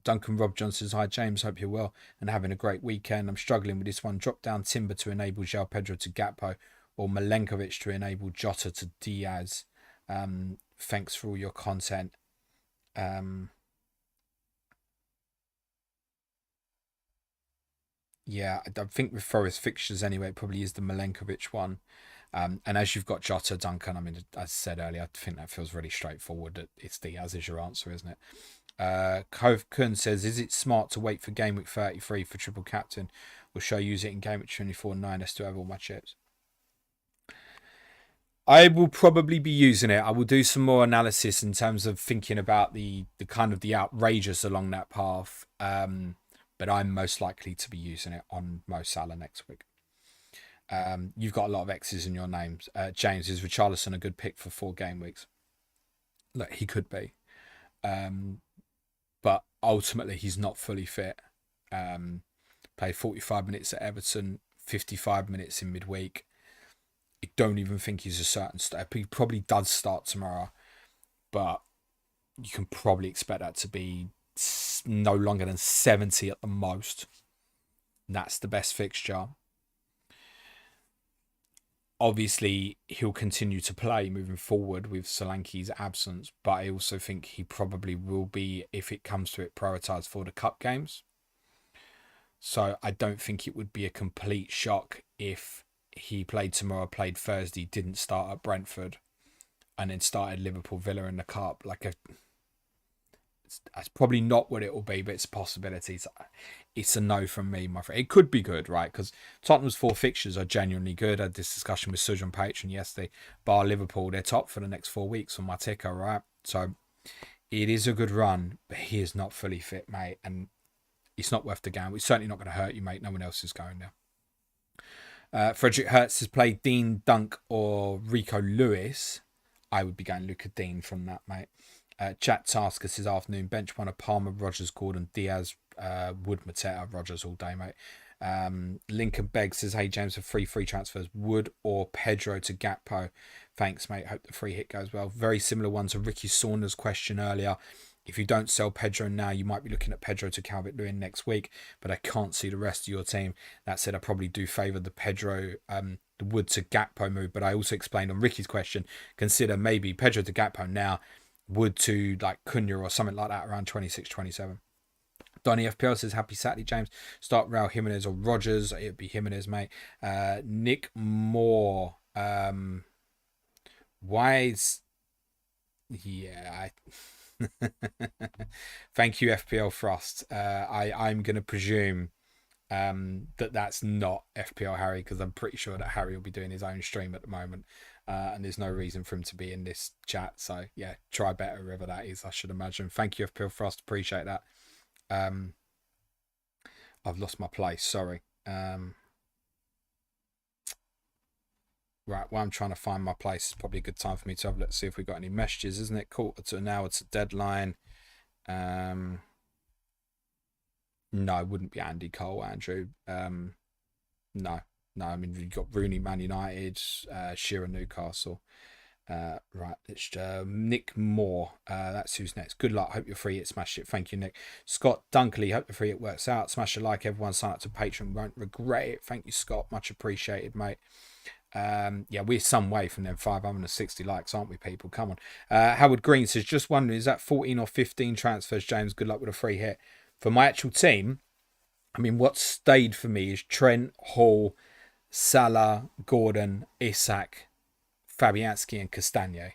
Duncan Rob Johnson says, hi James, hope you're well and having a great weekend. I'm struggling with this one. Drop down Timber to enable João Pedro to Gakpo or Milenkovic to enable Jota to Diaz. Thanks for all your content. Yeah, I think with Forest fixtures anyway, it probably is the Milenkovic one. And as you've got Jota, Duncan, I mean, as I said earlier, I think that feels really straightforward. That it's Diaz is your answer, isn't it? Cove Kun says, is it smart to wait for Game Week 33 for triple captain? Or should I use it in Game Week 24-9? I still have all my chips. I will probably be using it. I will do some more analysis in terms of thinking about the kind of the outrageous along that path. But I'm most likely to be using it on Mo Salah next week. You've got a lot of X's in your names. James, is Richarlison a good pick for 4 game weeks? Look, he could be. But ultimately, he's not fully fit. Played 45 minutes at Everton, 55 minutes in midweek. I don't even think he's a certain step. He probably does start tomorrow, but you can probably expect that to be no longer than 70 at the most. And that's the best fixture. Obviously, he'll continue to play moving forward with Solanke's absence, but I also think he probably will be, if it comes to it, prioritised for the cup games. So I don't think it would be a complete shock if he played tomorrow, played Thursday, didn't start at Brentford, and then started Liverpool Villa in the cup. That's probably not what it will be, but it's a possibility. It's a no from me, my friend. It could be good, right? Because Tottenham's 4 fixtures are genuinely good. I had this discussion with Suj on Patreon yesterday. Bar Liverpool, they're top for the next 4 weeks on my ticker, right? So it is a good run, but he is not fully fit, mate, and it's not worth the gamble. It's certainly not going to hurt you, mate. No one else is going there. Frederick Hertz has played Dean, Dunk, or Rico Lewis. I would be going Luca Dean from that, mate. Chat Tasker says afternoon. Bench one of Palmer, Rogers, Gordon, Diaz, Wood, Mateta, Rogers all day, mate. Lincoln Begg says, hey, James, for free transfers, Wood or Pedro to Gakpo? Thanks, mate. Hope the free hit goes well. Very similar one to Ricky Saunders' question earlier. If you don't sell Pedro now, you might be looking at Pedro to Calvert-Lewin next week, but I can't see the rest of your team. That said, I probably do favour the Pedro, the Wood to Gakpo move, but I also explained on Ricky's question, consider maybe Pedro to Gakpo now, Wood to like Cunha or something like that around 26, 27. Donny FPL says, happy Saturday, James. Start Raul Jimenez or Rogers. It'd be Jimenez, mate. Nick Moore. Why is... Yeah, Thank you, FPL Frost. I'm going to presume that's not FPL Harry, because I'm pretty sure that Harry will be doing his own stream at the moment, and there's no reason for him to be in this chat. So yeah, try better whoever that is, I should imagine. Thank you, FPL Frost. Appreciate that. I've lost my place. Sorry. Right, well, I'm trying to find my place. It's probably a good time for me to have a look, see if we've got any messages, isn't it? Quarter to an hour to deadline. No, it wouldn't be Andy Cole, Andrew. No. I mean, you've got Rooney, Man United, Shearer, Newcastle. Right, it's Nick Moore. That's who's next. Good luck. Hope you're free. It smash it. Thank you, Nick. Scott Dunkley. Hope you're free. It works out. Smash a like. Everyone sign up to Patreon. Won't regret it. Thank you, Scott. Much appreciated, mate. Yeah, we're some way from them 560 likes, aren't we, people? Come on. Howard Green says, just wondering, is that 14 or 15 transfers, James? Good luck with a free hit. For my actual team, I mean, what stayed for me is Trent, Hall, Salah, Gordon, Isak, Fabianski, and Castagne.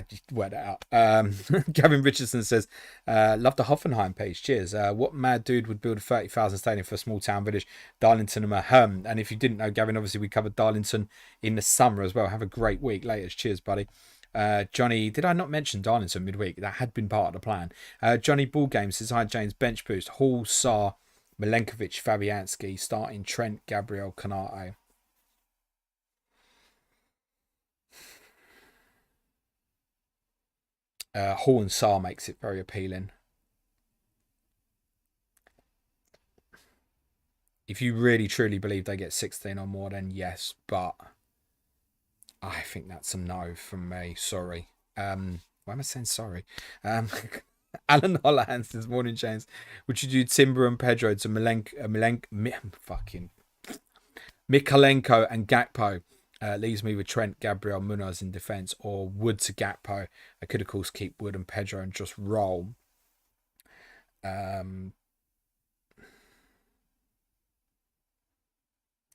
Just work that out. Gavin Richardson says, love the Hoffenheim page. Cheers. What mad dude would build a 30,000 stadium for a small town village? Darlington and Maham. And if you didn't know, Gavin, obviously we covered Darlington in the summer as well. Have a great week later. Cheers, buddy. Johnny, did I not mention Darlington midweek? That had been part of the plan. Johnny Ballgame says, hi, James. Bench boost. Hall, Sarr, Milenkovic, Fabianski, starting Trent, Gabriel, Canate. Hall and Sarr makes it very appealing. If you really truly believe they get 16 or more, then yes, but I think that's a no from me. Sorry. Why am I saying sorry? Alan Holland this morning, James. Would you do Timber and Pedro to Mikalenko and Gakpo? Leaves me with Trent, Gabriel, Munoz in defence, or Wood to Gakpo. I could, of course, keep Wood and Pedro and just roll. To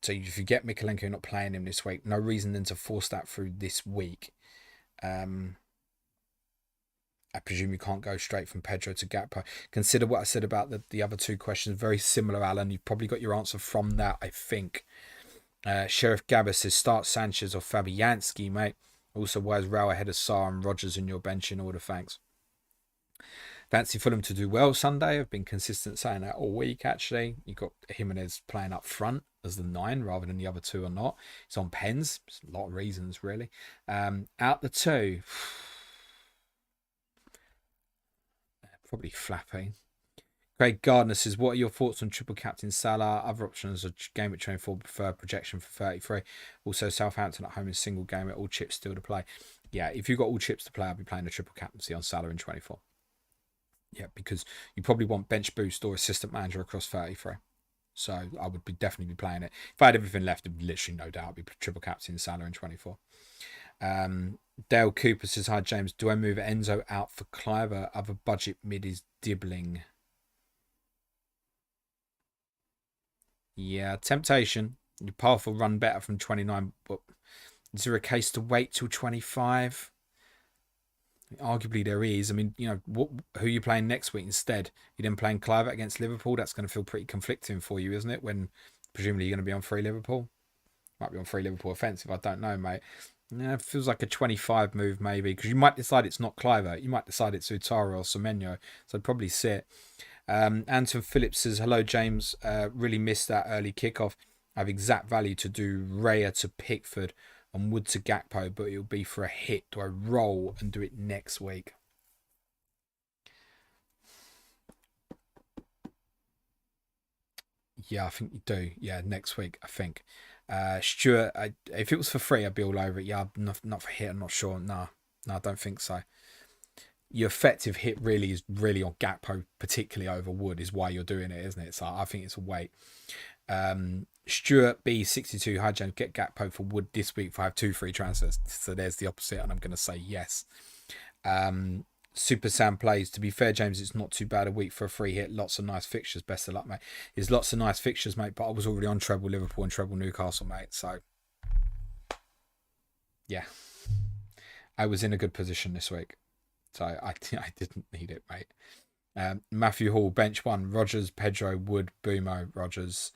So if you get Mikolenko, you're not playing him this week. No reason then to force that through this week. I presume you can't go straight from Pedro to Gakpo. Consider what I said about the other two questions. Very similar, Alan. You've probably got your answer from that, I think. Sheriff Gabba says, start Sanchez or Fabianski, mate. Also, why is Rao ahead of Sarr and Rodgers in your bench in order? Thanks. Fancy Fulham to do well Sunday. I've been consistent saying that all week, actually. You've got Jimenez playing up front as the 9 rather than the other two are not. It's on pens. There's a lot of reasons, really. Out the 2... probably Flappy. Craig Gardner says, what are your thoughts on triple captain Salah? Other options are Gameweek 24 preferred projection for 33. Also, Southampton at home in single game at all chips still to play. Yeah, if you've got all chips to play, I'll be playing a triple captaincy on Salah in 24. Yeah, because you probably want bench boost or assistant manager across 33. So I would definitely be playing it. If I had everything left, literally no doubt I'd be triple captain Salah in 24. Dale Cooper says, hi James, do I move Enzo out for Cliver? Other budget mid is dibbling. Yeah, temptation. Your path will run better from 29, but is there a case to wait till 25? Arguably there is. I mean, you know, who are you playing next week instead? You're then playing Cliver against Liverpool. That's going to feel pretty conflicting for you, isn't it? When presumably you're going to be on free Liverpool. Might be on free Liverpool offensive. I don't know, mate. Yeah, it feels like a 25 move maybe, because you might decide it's not Cliver. You might decide it's Utara or Semenyo. So I'd probably sit. Anton Phillips says, hello, James. Really missed that early kickoff. I have exact value to do Raya to Pickford and Wood to Gakpo, but it'll be for a hit. Do I roll and do it next week? Yeah, I think you do. Yeah, next week, I think. Stuart, if it was for free, I'd be all over it. Yeah, not for hit, I'm not sure. No, I don't think so. Your effective hit really is on Gakpo, particularly over Wood, is why you're doing it, isn't it? So I think it's a wait. Stuart B62, hi James, get Gakpo for Wood this week if I have 2 free transfers. So there's the opposite, and I'm going to say yes. Super Sam plays. To be fair, James, it's not too bad a week for a free hit. Lots of nice fixtures. Best of luck, mate. There's lots of nice fixtures, mate, but I was already on treble Liverpool and treble Newcastle, mate. So, yeah. I was in a good position this week. So I didn't need it, mate. Matthew Hall, bench 1. Rodgers, Pedro, Wood, Bumo, Rodgers.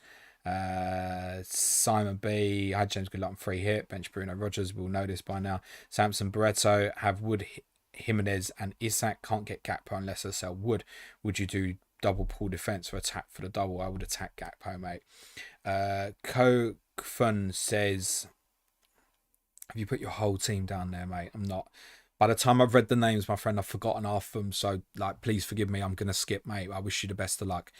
Simon B. Hi, James, good luck on free hit. Bench Bruno Rodgers. We'll know this by now. Samson Barreto, have Wood, Jimenez and Isak. Can't get Gakpo unless I sell Wood. Would you do double pull defense or attack for the double? I would attack Gakpo, mate. Kokfun says, have you put your whole team down there, mate? I'm not. By the time I've read the names, my friend, I've forgotten half of them. So, please forgive me. I'm going to skip, mate. I wish you the best of luck.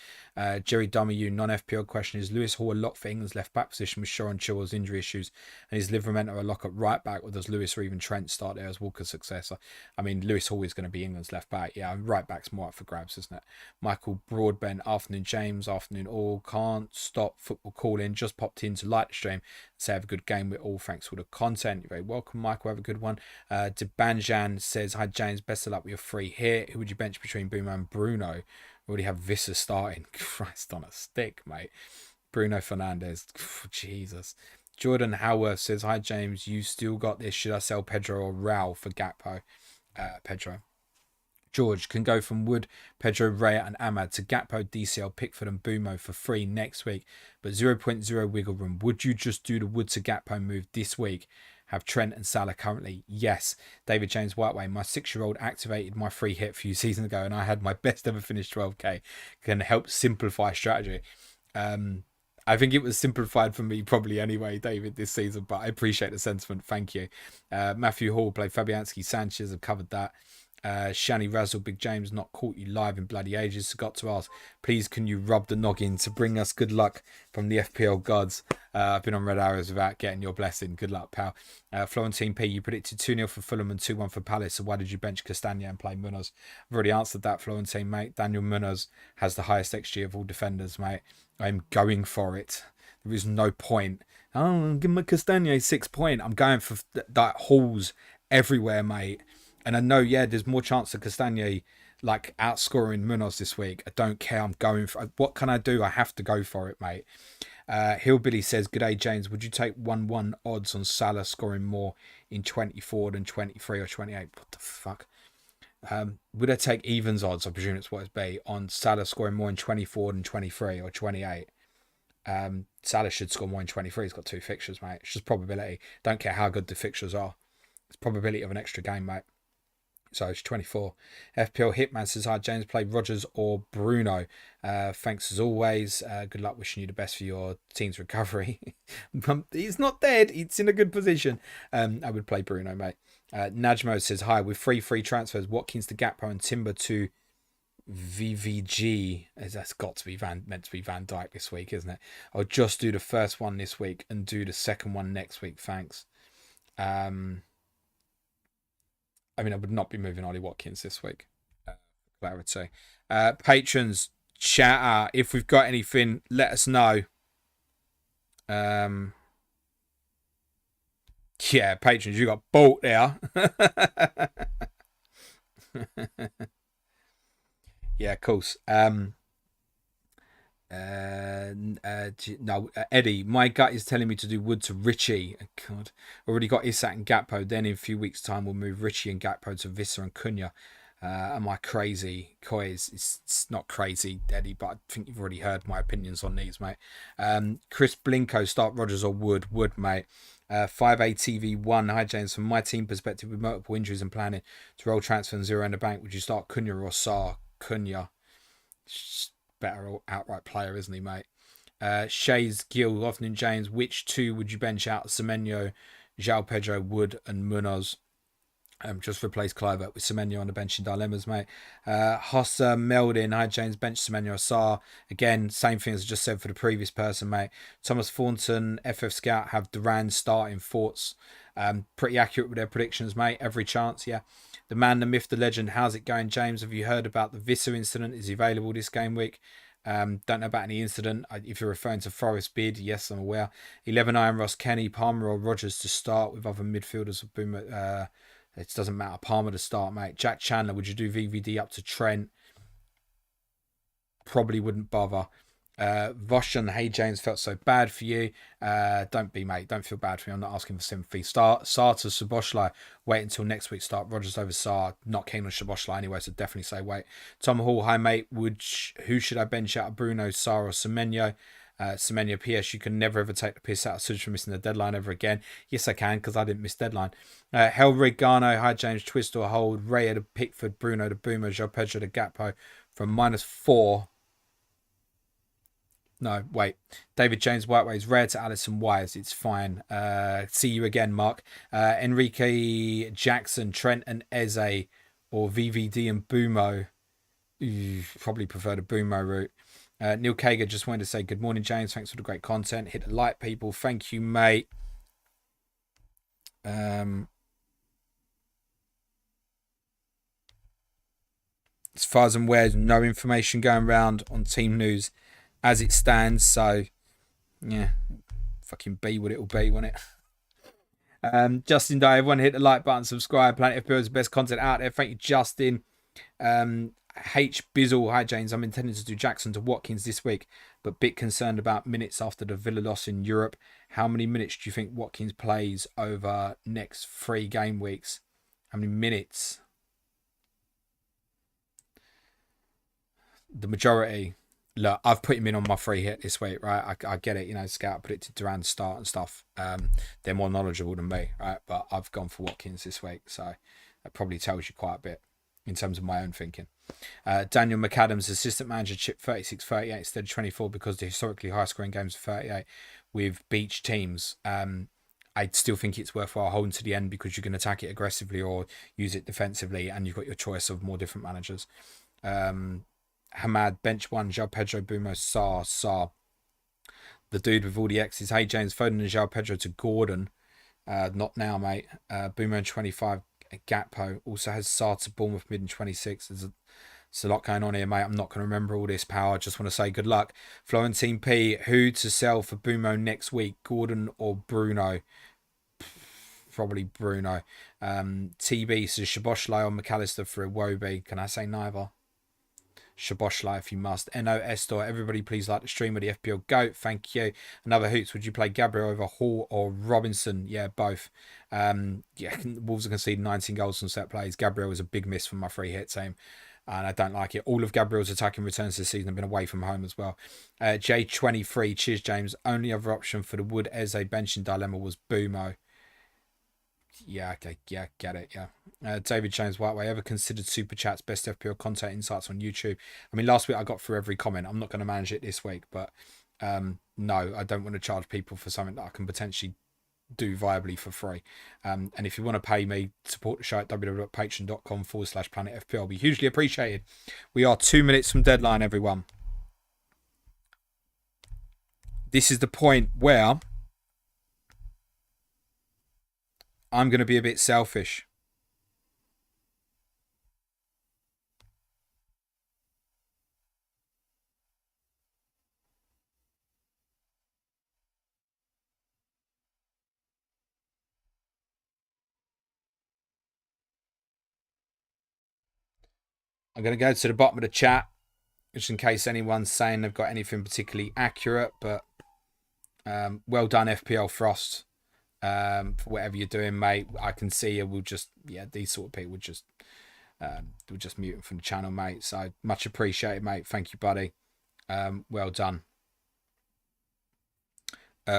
Jerry W, non-FPL question. Is Lewis Hall a lock for England's left back position with Sharon Chilwell's injury issues? And is Livramento a lock at right back? Or does Lewis or even Trent start there as Walker's successor? I mean, Lewis Hall is going to be England's left back. Yeah, right back's more up for grabs, isn't it? Michael Broadbent, afternoon James, afternoon all. Can't stop football calling. Just popped in to like the stream. Say have a good game with all. Thanks for the content. You're very welcome, Michael. Have a good one. Debanjan says, hi James, best of luck with your free hit. Who would you bench between Boomer and Bruno? We already have Vissa starting. Christ on a stick, mate. Bruno Fernandes. Jesus. Jordan Howarth says, hi James, you still got this. Should I sell Pedro or Raul for Gakpo? Pedro. George can go from Wood, Pedro, Raya and Ahmad to Gakpo, DCL, Pickford and Bumo for free next week, but 0.0 wiggle room. Would you just do the Wood to Gakpo move this week? Have Trent and Salah currently? Yes. David James Whiteway, my 6-year-old activated my free hit a few seasons ago and I had my best ever finish 12k. Can help simplify strategy. I think it was simplified for me probably anyway, David, this season, but I appreciate the sentiment. Thank you. Matthew Hall played Fabianski, Sanchez. I've covered that. Shani Razzle, Big James, not caught you live in bloody ages. So got to ask, please can you rub the noggin to bring us good luck from the FPL gods? I've been on Red Arrows without getting your blessing. Good luck, pal. Florentine P, you predicted 2-0 for Fulham and 2-1 for Palace, so why did you bench Castagna and play Munoz? I've already answered that, Florentine, mate. Daniel Munoz has the highest XG of all defenders, mate. I'm going for it. There is no point. Oh, give him a Castagna 6 point. I'm going for that hauls everywhere, mate. And I know, yeah, there's more chance of Castagna like outscoring Munoz this week. I don't care. I'm going for. What can I do? I have to go for it, mate. Hillbilly says, "Good day, James. Would you take 1-1 odds on Salah scoring more in 24 than 23 or 28?" What the fuck? Would I take evens odds? I presume it's what it's be on Salah scoring more in 24 than 23 or 28. Salah should score more in 23. He's got 2 fixtures, mate. It's just probability. Don't care how good the fixtures are. It's probability of an extra game, mate. So it's 24. FPL Hitman says, "Hi, James. Play Rodgers or Bruno. Thanks as always. Good luck. Wishing you the best for your team's recovery." He's not dead. It's in a good position. I would play Bruno, mate. Najmo says, "Hi, with free transfers, Watkins to Gakpo and Timber to VVG." That's got to be meant to be Van Dijk this week, isn't it? I'll just do the first one this week and do the second one next week. Thanks. I mean, I would not be moving Ollie Watkins this week. Clarity. Patrons, shout out. If we've got anything, let us know. Yeah, patrons, you got bought there. Yeah, of course. No, Eddie, my gut is telling me to do Wood to Richie. Oh, God, already got Isak and Gakpo. Then in a few weeks' time, we'll move Richie and Gakpo to Visser and Cunha. Am I crazy? Koi, it's not crazy, Eddie, but I think you've already heard my opinions on these, mate. Chris Blinko, start Rodgers or Wood, mate. 5ATV1, hi James. From my team perspective, with multiple injuries and planning to roll transfer and 0 in the bank, would you start Cunha or Sarr? Cunha. Better outright player, isn't he, mate? Shays, Gill, Afternoon James. Which 2 would you bench out? Semenyo, João Pedro, Wood, and Munoz. Just replace Kluivert with Semenyo on the bench in dilemmas, mate. Hossa Meldin, hi James, bench Semenyo Sarr. Again, same thing as I just said for the previous person, mate. Thomas Thornton, FF Scout have Duran starting. Thoughts? Pretty accurate with their predictions, mate. Every chance, yeah. The man, the myth, the legend. How's it going, James? Have you heard about the Visser incident? Is he available this game week? Don't know about any incident. If you're referring to Forest bid, yes, I'm aware. 11 Iron Ross, Kenny, Palmer or Rodgers to start with other midfielders. It doesn't matter. Palmer to start, mate. Jack Chandler, would you do VVD up to Trent? Probably wouldn't bother. Voshan, hey James, felt so bad for you. Don't be, mate. Don't feel bad for me. I'm not asking for sympathy. Start Sarr to Szoboszlai. Wait until next week. Start Rodgers over Sarr. Not keen on Szoboszlai anyway, so definitely say wait. Tom Hall, hi mate. Who should I bench out of Bruno, Sarr or Semenyo? Semenyo, PS, you can never ever take the piss out of Suj for missing the deadline ever again. Yes, I can, because I didn't miss deadline. Hellrig Garno, hi James, twist or hold. Raya to Pickford, Bruno to Boomer, João Pedro to Gakpo from -4. No, wait. David James Whiteways, rare to Alison Wise. It's fine. See you again, Mark. Enrique Jackson, Trent and Eze, or VVD and Boomo. Probably prefer the Boomo route. Neil Kager just wanted to say good morning, James. Thanks for the great content. Hit the like, people. Thank you, mate. As far as I'm aware, there's no information going around on team news as it stands. So, yeah, fucking be what it'll be, won't it? Justin Day, everyone hit the like button, subscribe. Planet FPL is the best content out there. Thank you, Justin. H Bizzle, hi James. I'm intending to do Jackson to Watkins this week, but bit concerned about minutes after the Villa loss in Europe. How many minutes do you think Watkins plays over next 3 game weeks? How many minutes? The majority. Look, I've put him in on my free hit this week, right? I get it, you know, Scout predicted Duran start and stuff. They're more knowledgeable than me, right? But I've gone for Watkins this week, so that probably tells you quite a bit in terms of my own thinking. Daniel McAdams, assistant manager, chipped 36-38 instead of 24 because the historically high scoring games are 38 with beach teams. I still think it's worthwhile holding to the end because you can attack it aggressively or use it defensively, and you've got your choice of more different managers. Hamad, bench 1, João Pedro, Bumo, Sarr. The dude with all the X's. Hey James, Foden and João Pedro to Gordon. Not now, mate. Bumo and 25. Gakpo also has Sarr to Bournemouth mid and 26. There's a lot going on here, mate. I'm not going to remember all this power. I just want to say good luck. Florentine P, who to sell for Bumo next week? Gordon or Bruno? Probably Bruno. TB says Szoboszlai or McAllister for Iwobi. Can I say neither? Shaboshla if you must. NOS store. Everybody please like the stream of the FPL GOAT. Thank you. Another Hoots. Would you play Gabriel over Hall or Robinson? Yeah, both. Wolves are conceding 19 goals from set plays. Gabriel was a big miss from my free hit team. And I don't like it. All of Gabriel's attacking returns this season have been away from home as well. J23. Cheers, James. Only other option for the Wood Eze benching dilemma was Boomo. Yeah, okay, yeah, get it, yeah. David James Whiteway, ever considered Super Chat's best FPL content insights on YouTube? I mean, last week I got through every comment. I'm not going to manage it this week, but no, I don't want to charge people for something that I can potentially do viably for free. And if you want to pay me, support the show at www.patreon.com/planetfpl. I'll be hugely appreciated. We are 2 minutes from deadline, everyone. This is the point where I'm going to be a bit selfish. I'm going to go to the bottom of the chat, just in case anyone's saying they've got anything particularly accurate. But well done, FPL Frost, for whatever you're doing, mate. I can see you. These sort of people we'll just mute them from the channel, mate. So much appreciated, mate. Thank you, buddy. Well done.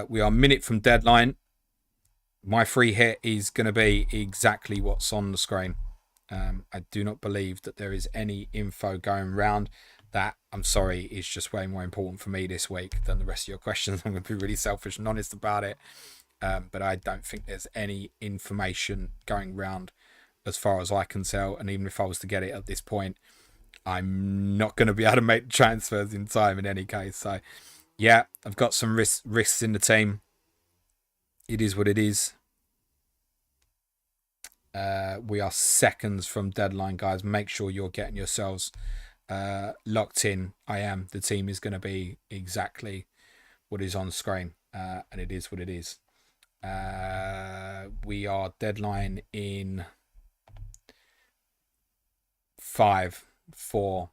We are a minute from deadline. My free hit is going to be exactly what's on the screen. I do not believe that there is any info going around that, I'm sorry, is just way more important for me this week than the rest of your questions. I'm going to be really selfish and honest about it. But I don't think there's any information going around as far as I can tell. And even if I was to get it at this point, I'm not going to be able to make transfers in time in any case. So, yeah, I've got some risks in the team. It is what it is. We are seconds from deadline, guys. Make sure you're getting yourselves locked in. I am. The team is going to be exactly what is on screen, and it is what it is. We are deadline in 5, 4,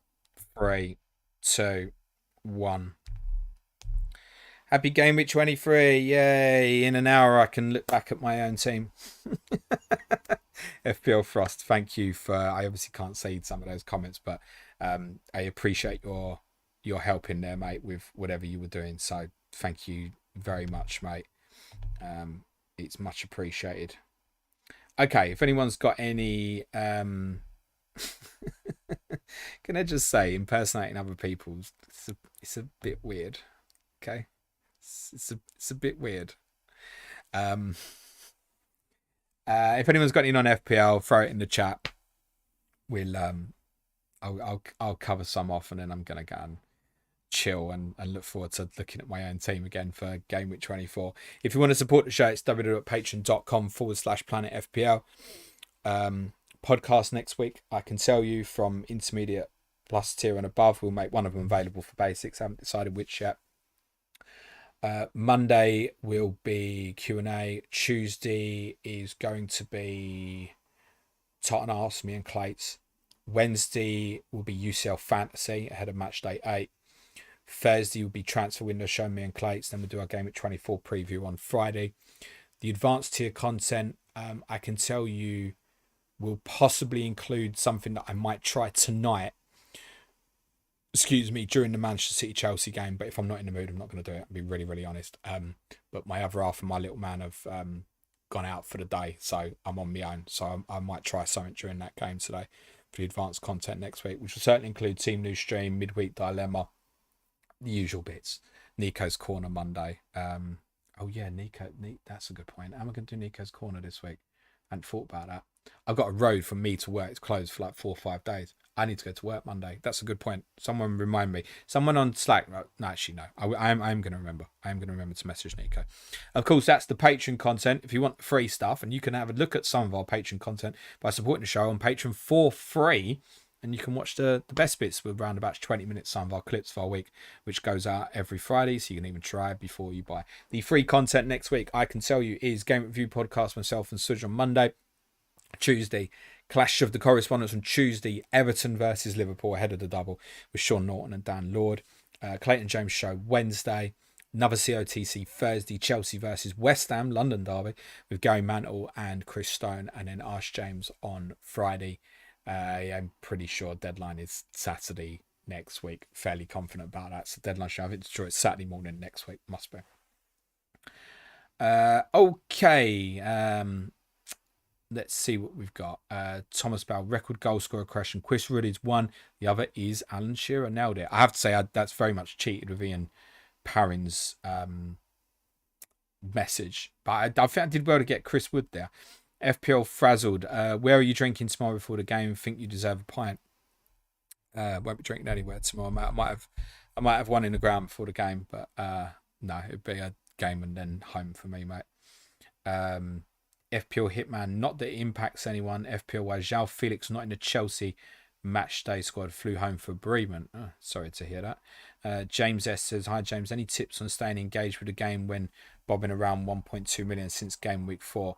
3, 2, 1. Happy Gameweek 23. Yay. In an hour, I can look back at my own team. FPL Frost, thank you for... I obviously can't see some of those comments, but I appreciate your help in there, mate, with whatever you were doing. So thank you very much, mate. It's much appreciated. Okay, if anyone's got any... can I just say, impersonating other people, it's a bit weird. Okay? It's a bit weird. If anyone's got anything on FPL, throw it in the chat. We'll I'll cover some off, and then I'm gonna go and chill and look forward to looking at my own team again for Gameweek 24. If you want to support the show, it's www.patreon.com/planetfpl. Podcast next week, I can tell you, from intermediate plus tier and above. We'll make one of them available for basics. I haven't decided which yet. Monday will be Q&A. Tuesday is going to be Tottenham Arsenal, me and Clates. Wednesday will be UCL Fantasy ahead of match day 8. Thursday will be transfer window show, me and Clates. Then we'll do our Gameweek 24 preview on Friday. The advanced tier content, I can tell you, will possibly include something that I might try tonight. During the Manchester City-Chelsea game. But if I'm not in the mood, I'm not going to do it. I'll be really, really honest. But my other half and my little man have gone out for the day, so I'm on my own. So I might try something during that game today for the advanced content next week, which will certainly include Team News Stream, Midweek Dilemma, the usual bits. Nico's Corner Monday. Oh, yeah, Nico, that's a good point. Am I going to do Nico's Corner this week? I hadn't thought about that. I've got a road from me to work. It's closed for like 4 or 5 days. I need to go to work Monday. That's a good point. Someone remind me. Someone on Slack. No, actually, no. I'm going to remember. I am going to remember to message Nico. Of course, that's the Patreon content. If you want free stuff, and you can have a look at some of our Patreon content by supporting the show on Patreon for free, and you can watch the best bits with around about 20 minutes, some of our clips for our week, which goes out every Friday, so you can even try it before you buy. The free content next week, I can tell you, is Game Review Podcast, myself and Suj on Monday. Tuesday, clash of the correspondents on Tuesday, Everton versus Liverpool ahead of the double with Sean Norton and Dan Lord. Clayton James show Wednesday. Another COTC Thursday, Chelsea versus West Ham, London derby, with Gary Mantle and Chris Stone, and then Ash James on Friday. I'm pretty sure deadline is Saturday next week. Fairly confident about that. So deadline show, I think it's Saturday morning next week. Must be. Okay. Let's see what we've got. Thomas Bell, record goal scorer question. Chris Ruddy's one. The other is Alan Shearer. Nailed it. I have to say that's very much cheated with Ian Parrin's message. But I think I did well to get Chris Wood there. FPL Frazzled. Where are you drinking tomorrow before the game? Think you deserve a pint? Won't be drinking anywhere tomorrow. I might have one in the ground before the game, but no, it'd be a game and then home for me, mate. FPL Hitman, not that it impacts anyone. FPL wise, João Felix not in the Chelsea match day squad, flew home for bereavement. Oh, sorry to hear that. James S says, hi James, any tips on staying engaged with the game when bobbing around 1.2 million since game week 4?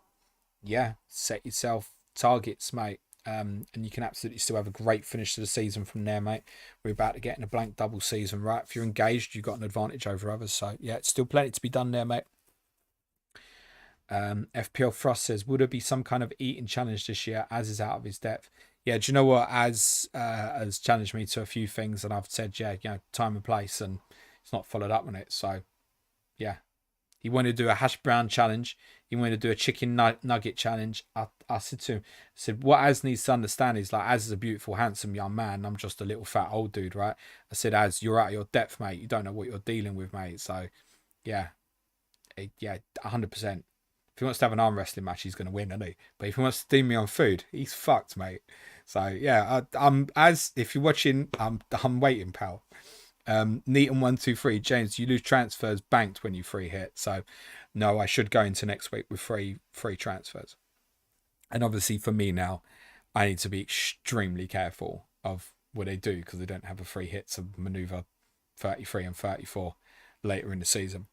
Yeah, set yourself targets, mate. And you can absolutely still have a great finish to the season from there, mate. We're about to get in a blank double season, right? If you're engaged, you've got an advantage over others. So yeah, it's still plenty to be done there, mate. FPL Frost says, would there be some kind of eating challenge this year? Az is out of his depth. Yeah, do you know what? Az has challenged me to a few things, and I've said, yeah, time and place, and it's not followed up on it. So yeah, he wanted to do a hash brown challenge. He wanted to do a chicken nugget challenge. I said to him, what Az needs to understand is, like, Az is a beautiful, handsome young man. I'm just a little fat old dude, right? I said, Az, you're out of your depth, mate. You don't know what you're dealing with, mate. So yeah, 100%. If he wants to have an arm wrestling match, he's going to win, isn't he? But if he wants to steam me on food, he's fucked, mate. So yeah, I'm Az. If you're watching, I'm waiting, pal. Neaton123, James, you lose transfers banked when you free hit. So no, I should go into next week with free transfers. And obviously for me now, I need to be extremely careful of what they do, because they don't have a free hit to maneuver 33 and 34 later in the season.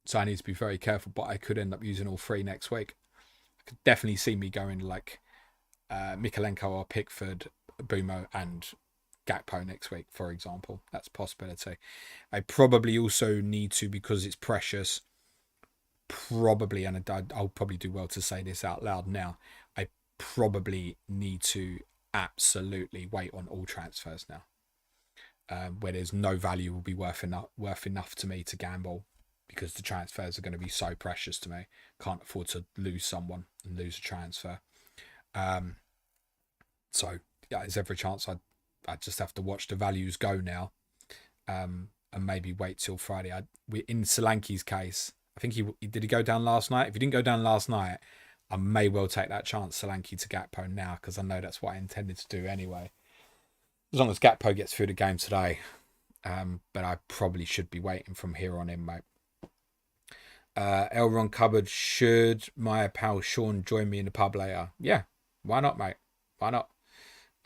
So I need to be very careful, but I could end up using all 3 next week. I could definitely see me going like Mikalenko or Pickford, Bumo and Gakpo next week, for example. That's a possibility. I probably also need to, because it's precious, and I'll probably do well to say this out loud now, I probably need to absolutely wait on all transfers now. Where there's no value will be worth enough to me to gamble, because the transfers are going to be so precious to me. Can't afford to lose someone and lose a transfer. So yeah, there's every chance I just have to watch the values go now, and maybe wait till Friday. In Solanke's case, I think he did he go down last night? If he didn't go down last night, I may well take that chance, Solanke to Gakpo now, because I know that's what I intended to do anyway. As long as Gakpo gets through the game today. But I probably should be waiting from here on in, mate. Elron Cupboard, should my pal Sean join me in the pub later? Yeah, why not, mate? Why not?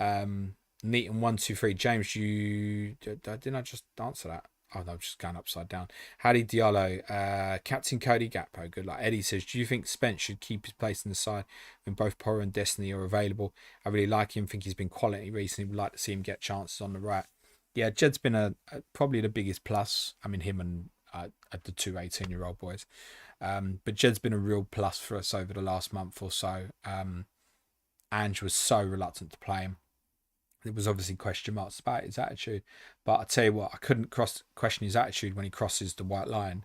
Neaton123, James, didn't I just answer that? Oh no, I'm just going upside down. Howdy Diallo, Captain Cody Gakpo, good luck. Eddie says, do you think Spence should keep his place in the side when both Porro and Destiny are available? I really like him, think he's been quality recently, would like to see him get chances on the right. Yeah, Jed's been probably the biggest plus. I mean, him and the 2 18-year-old boys. But Jed's been a real plus for us over the last month or so. Ange was so reluctant to play him. There was obviously question marks about his attitude. But I tell you what, I couldn't question his attitude when he crosses the white line.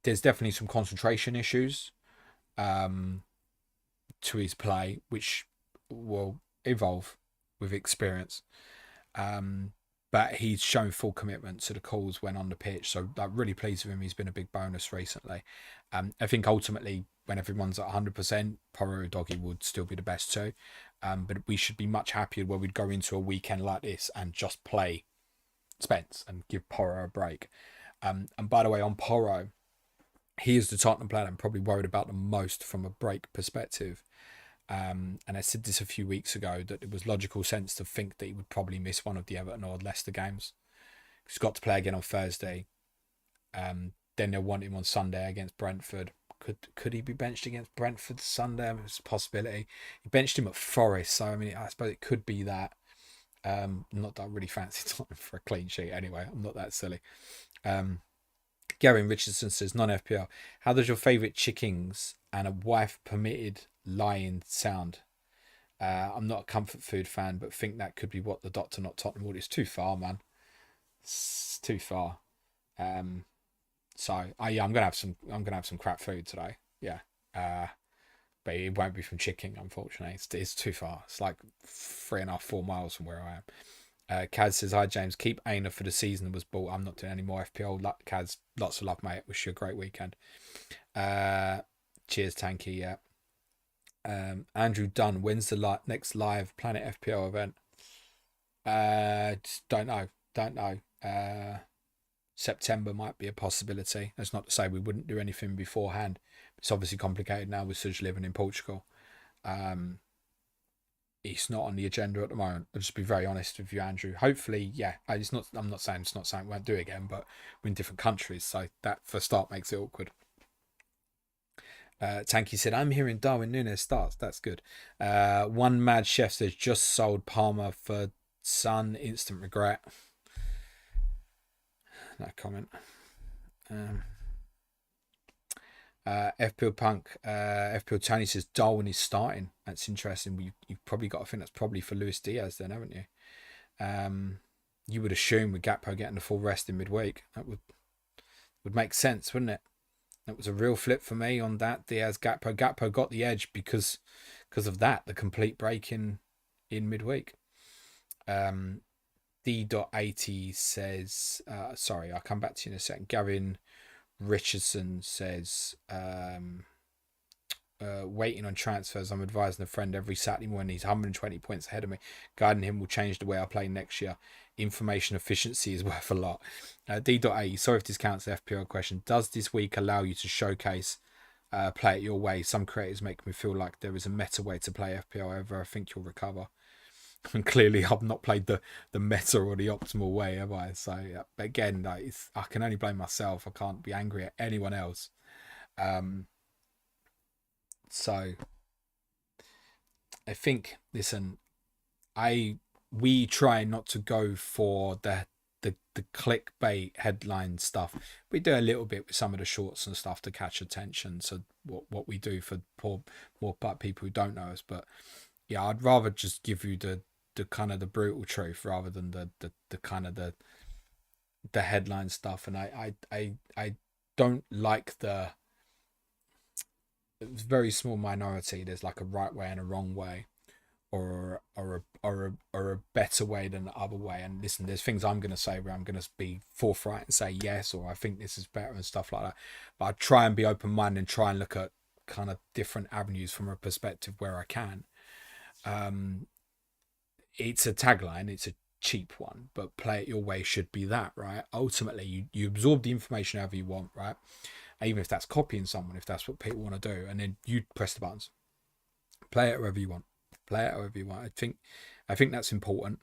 There's definitely some concentration issues to his play, which will evolve with experience. But he's shown full commitment to the calls when on the pitch. So I'm really pleased with him. He's been a big bonus recently. I think ultimately, when everyone's at 100%, Porro Doggy would still be the best too. But we should be much happier where we'd go into a weekend like this and just play Spence and give Porro a break. And by the way, on Porro, he is the Tottenham player I'm probably worried about the most from a break perspective. And I said this a few weeks ago, that it was logical sense to think that he would probably miss one of the Everton or Leicester games. He's got to play again on Thursday. Then then they'll want him on Sunday against Brentford. Could he be benched against Brentford Sunday? I mean, it's a possibility. He benched him at Forest, so I mean, I suppose it could be that. Not that I really fancy Tottenham for a clean sheet anyway. I'm not that silly. Gary Richardson says, non-FPL, how does your favourite chickens and a wife permitted lying sound? I'm not a comfort food fan, but think that could be what the Doctor Not Tottenham ordered. It's too far, man. It's too far. So I'm gonna have some crap food today. Yeah. But it won't be from chicken, unfortunately. It's too far. It's like 3.5, 4 miles from where I am. Kaz says, hi James, keep Aina for the season that was bought. I'm not doing any more FPL. Kaz, lots of love, mate. Wish you a great weekend. Cheers, Tanky. Yeah. Andrew Dunn, when's the next live Planet FPL event? Just don't know. September might be a possibility. That's not to say we wouldn't do anything beforehand. It's obviously complicated now with Suj living in Portugal. It's not on the agenda at the moment. I'll just be very honest with you, Andrew. Hopefully, yeah. I'm not saying it's not something we won't do again, but we're in different countries, so that for a start makes it awkward. Tanky said, I'm hearing Darwin Núñez starts. That's good. One Mad Chef says, just sold Palmer for Son. Instant regret. No comment. FPL Punk, FPL Tony says Darwin is starting. That's interesting. You've probably got, I think that's probably for Luis Diaz then, haven't you? You would assume with Gakpo getting the full rest in midweek, that would make sense, wouldn't it? That was a real flip for me on that. Diaz Gakpo. Gakpo got the edge because of that, the complete break in midweek. D.80 says, sorry, I'll come back to you in a second. Gavin Richardson says, waiting on transfers. I'm advising a friend every Saturday morning. He's 120 points ahead of me. Guiding him will change the way I play next year. Information efficiency is worth a lot. D.A, sorry if this counts the FPL question. Does this week allow you to showcase play it your way? Some creators make me feel like there is a meta way to play FPL. However, I think you'll recover. And clearly I've not played the meta or the optimal way, have I? So again, I can only blame myself. I can't be angry at anyone else. So I think, listen, we try not to go for the clickbait headline stuff. We do a little bit with some of the shorts and stuff to catch attention. So what we do for more people who don't know us, but yeah, I'd rather just give you the kind of the brutal truth rather than the kind of the headline stuff. And I don't like the very small minority. There's like a right way and a wrong way, or a better way than the other way. And listen, there's things I'm going to say where I'm going to be forthright and say yes, or I think this is better and stuff like that. But I try and be open-minded and try and look at kind of different avenues from a perspective where I can. It's a tagline, it's a cheap one, but play it your way should be that, right? Ultimately, you absorb the information however you want, right? Even if that's copying someone, if that's what people want to do, and then you press the buttons. Play it however you want. I think that's important.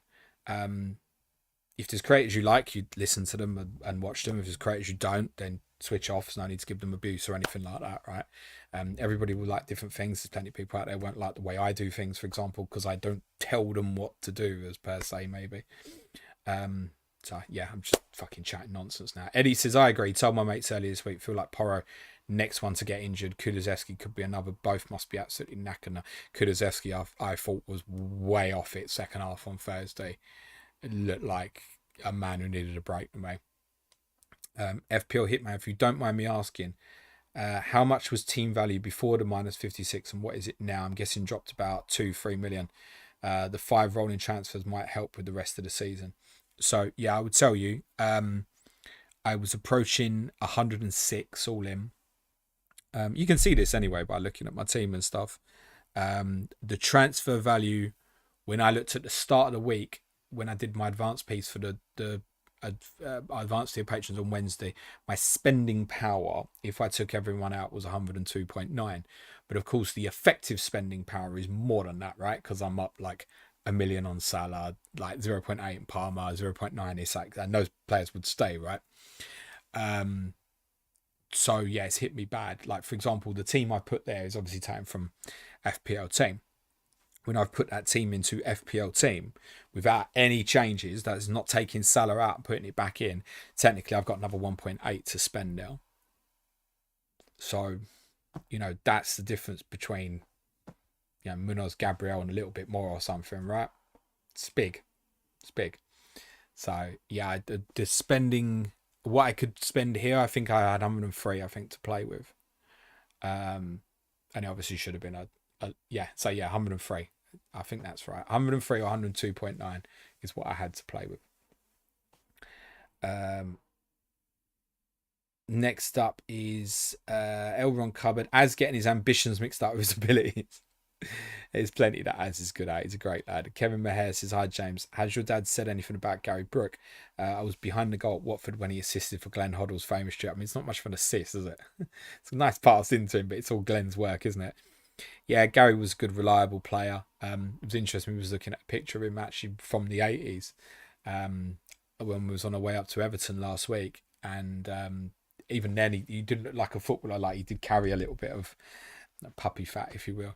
If there's creators you like, you listen to them and watch them. If there's creators you don't, then switch off. There's no need to give them abuse or anything like that, right? Everybody will like different things. There's plenty of people out there who won't like the way I do things, for example, because I don't tell them what to do, as per se, maybe. So yeah, I'm just fucking chatting nonsense now. Eddie says, I agree. Told my mates earlier this week, feel like Porro next one to get injured. Kulusevski could be another. Both must be absolutely knackered. Kulusevski, I thought, was way off it second half on Thursday. It looked like a man who needed a break to me. FPL Hitman, if you don't mind me asking, how much was team value before the -56 and what is it now? I'm guessing dropped about 2-3 million. The 5 rolling transfers might help with the rest of the season. So yeah, I would tell you, I was approaching 106 all in. You can see this anyway by looking at my team and stuff. The transfer value, when I looked at the start of the week, when I did my advanced piece for the advanced tier patrons on Wednesday, my spending power, if I took everyone out, was 102.9. But of course, the effective spending power is more than that, right? Because I'm up like 1 million on Salah, like 0.8 in Parma, 0.9 Isak, and those players would stay, right? So yeah, it's hit me bad. Like for example, the team I put there is obviously taken from FPL team. When I've put that team into FPL team without any changes, that's not taking Salah out and putting it back in, technically I've got another 1.8 to spend now. So, you know, that's the difference between, you know, Munoz, Gabriel and a little bit more or something, right? It's big. It's big. So, yeah, the spending, what I could spend here, I think I had 103, I think, to play with. And it obviously should have been yeah, so yeah, 103. I think that's right. 103 or 102.9 is what I had to play with. Next up is Elron Cupboard. Az getting his ambitions mixed up with his abilities. There's plenty that Az is good at. He's a great lad. Kevin Maher says, hi James. Has your dad said anything about Gary Brook? I was behind the goal at Watford when he assisted for Glenn Hoddle's famous trip. I mean, it's not much of an assist, is it? It's a nice pass into him, but it's all Glenn's work, isn't it? Yeah, Gary was a good, reliable player. It was interesting. We was looking at a picture of him actually from the 80s when we was on our way up to Everton last week. And even then, he didn't look like a footballer. Like he did carry a little bit of puppy fat, if you will.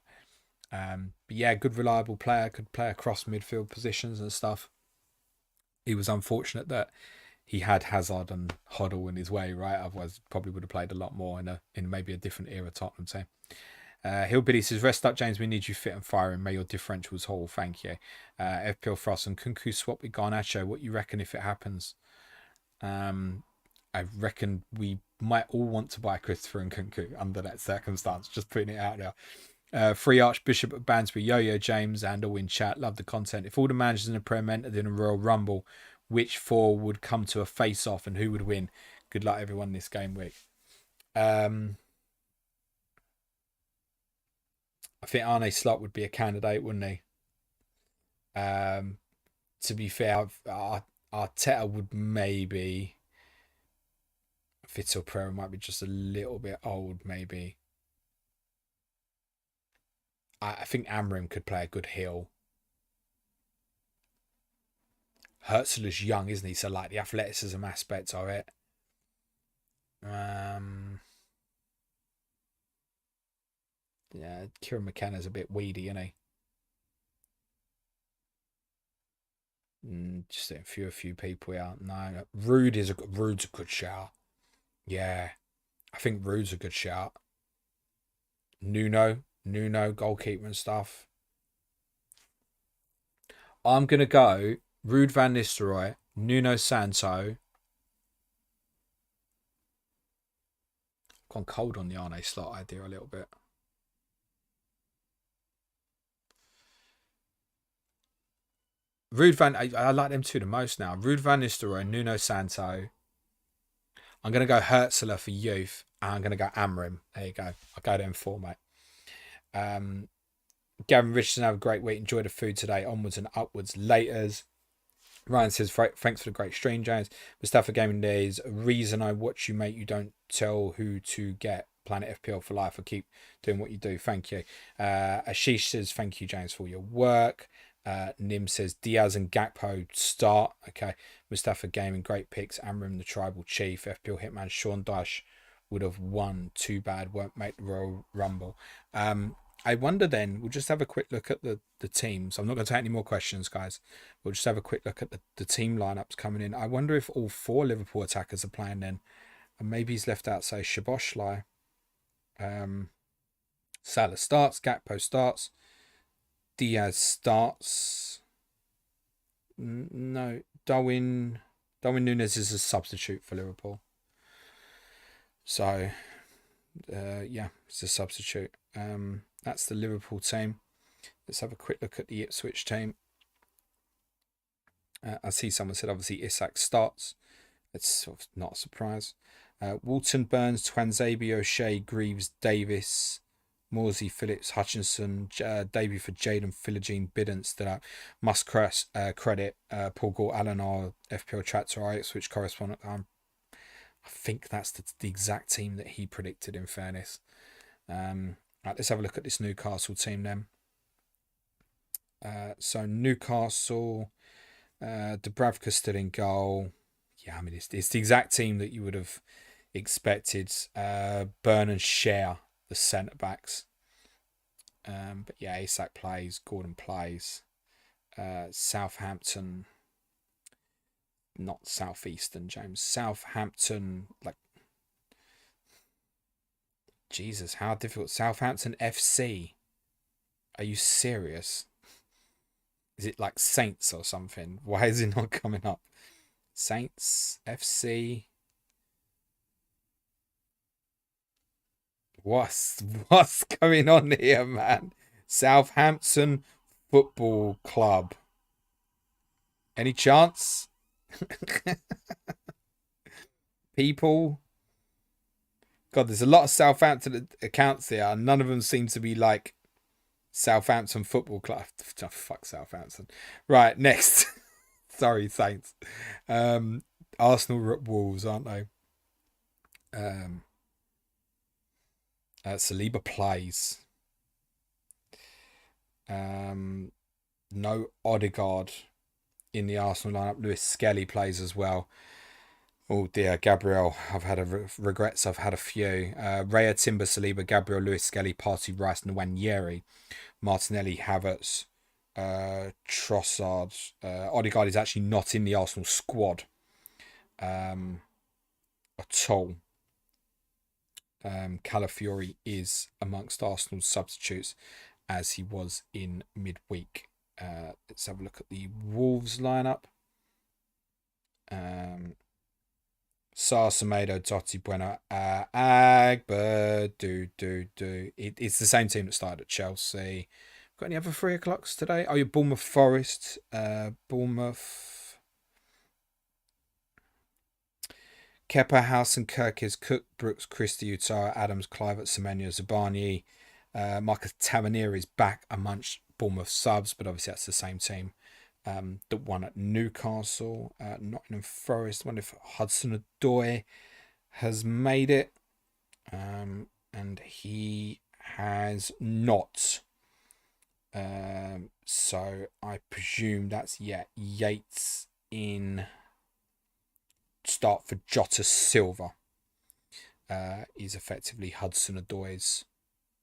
But yeah, good, reliable player. Could play across midfield positions and stuff. He was unfortunate that he had Hazard and Hoddle in his way, right? Otherwise, probably would have played a lot more in maybe a different era Tottenham team. Hillbilly says, rest up, James. We need you fit and firing. May your differentials hold. Thank you. FPL Frost and Kunku swap with Garnacho. What you reckon if it happens? I reckon we might all want to buy Christopher and Kunku under that circumstance. Just putting it out there. Free Archbishop of Bansby, Yo-Yo James, and all in chat. Love the content. If all the managers in the Prem entered in a Royal Rumble, which four would come to a face-off and who would win? Good luck, everyone, this game week. I think Arne Slot would be a candidate, wouldn't he? To be fair, Arteta would maybe. Vitor Pereira might be just a little bit old, maybe. I think Amram could play a good heel. Herzl is young, isn't he? So like the athleticism aspect of it. Yeah, Kieran McKenna's a bit weedy, isn't he? Just a few people out. No, Rude's a good shout. Yeah, I think Rude's a good shout. Nuno, goalkeeper and stuff. I'm gonna go Rude Van Nistelrooy, Nuno Santo. Gone cold on the Arne Slot idea a little bit. Rude Van, I like them two the most now. Rude Van Nistelrooy, Nuno Santo. I'm going to go Herzler for youth. And I'm going to go Amram. There you go. I'll go them four, mate. Gavin Richardson, have a great week. Enjoy the food today. Onwards and upwards. Laters. Ryan says, thanks for the great stream, James. Mustafa Gaming Days. Reason I watch you, mate. You don't tell who to get. Planet FPL for life. I keep doing what you do. Thank you. Ashish says, thank you, James, for your work. Nim says Diaz and Gakpo start. Okay. Mustafa Gaming, great picks. Amram, the tribal chief. FPL Hitman, Sean Dyche would have won. Too bad, won't make the Royal Rumble. I wonder then, we'll just have a quick look at the teams. I'm not going to take any more questions, guys. We'll just have a quick look at the team lineups coming in. I wonder if all four Liverpool attackers are playing then. And maybe he's left out, say, Szoboszlai. Salah starts, Gakpo starts. Diaz starts. No, Darwin Núñez is a substitute for Liverpool. So, yeah, it's a substitute. That's the Liverpool team. Let's have a quick look at the Ipswich team. I see someone said obviously Isak starts. It's sort of not a surprise. Walton, Burns, Twanzebe, O'Shea, Greaves, Davis, Morsey, Phillips, Hutchinson, debut for Jaden, Philogene, Bidden stood out. Must credit Paul Gort, Alan R, FPL Tractor, Ipswich correspondent. I think that's the exact team that he predicted, in fairness. Right, let's have a look at this Newcastle team then. So Newcastle, Dubravka still in goal. Yeah, I mean, it's the exact team that you would have expected. Burn and Share, the centre backs. But yeah, Isak plays, Gordon plays. Southampton, not Southeastern, James. Southampton, like, Jesus, how difficult. Southampton FC. Are you serious? Is it like Saints or something? Why is it not coming up? Saints FC. What's going on here, man? Southampton Football Club. Any chance? People. God, there's a lot of Southampton accounts here, and none of them seem to be like Southampton Football Club. Oh, fuck Southampton. Right, next. Sorry, Saints. Arsenal Wolves, aren't they? Saliba plays. No Odegaard in the Arsenal lineup. Lewis Skelly plays as well. Oh dear, Gabriel. I've had regrets. I've had a few. Raya, Timber, Saliba, Gabriel, Lewis Skelly, Partey, Rice, Nwaneri, Martinelli, Havertz, Trossard. Odegaard is actually not in the Arsenal squad at all. Calafiori is amongst Arsenal's substitutes as he was in midweek. Let's have a look at the Wolves lineup. Sar, Semedo, Totti, Bueno, Agba, It's the same team that started at Chelsea. Got any other 3 o'clocks today? Oh, you're Bournemouth Forest. Bournemouth. Kepa, Howson, Kirkis, Cook, Brooks, Christie, Utara, Adams, Clivert, Semenyo, Zabani. Marcus Tavernier is back amongst Bournemouth subs, but obviously that's the same team. The one at Newcastle, Nottingham Forest. I wonder if Hudson-Odoi has made it. And he has not. So I presume that's, Yates in start for Jota Silva. Is effectively Hudson-Odoi's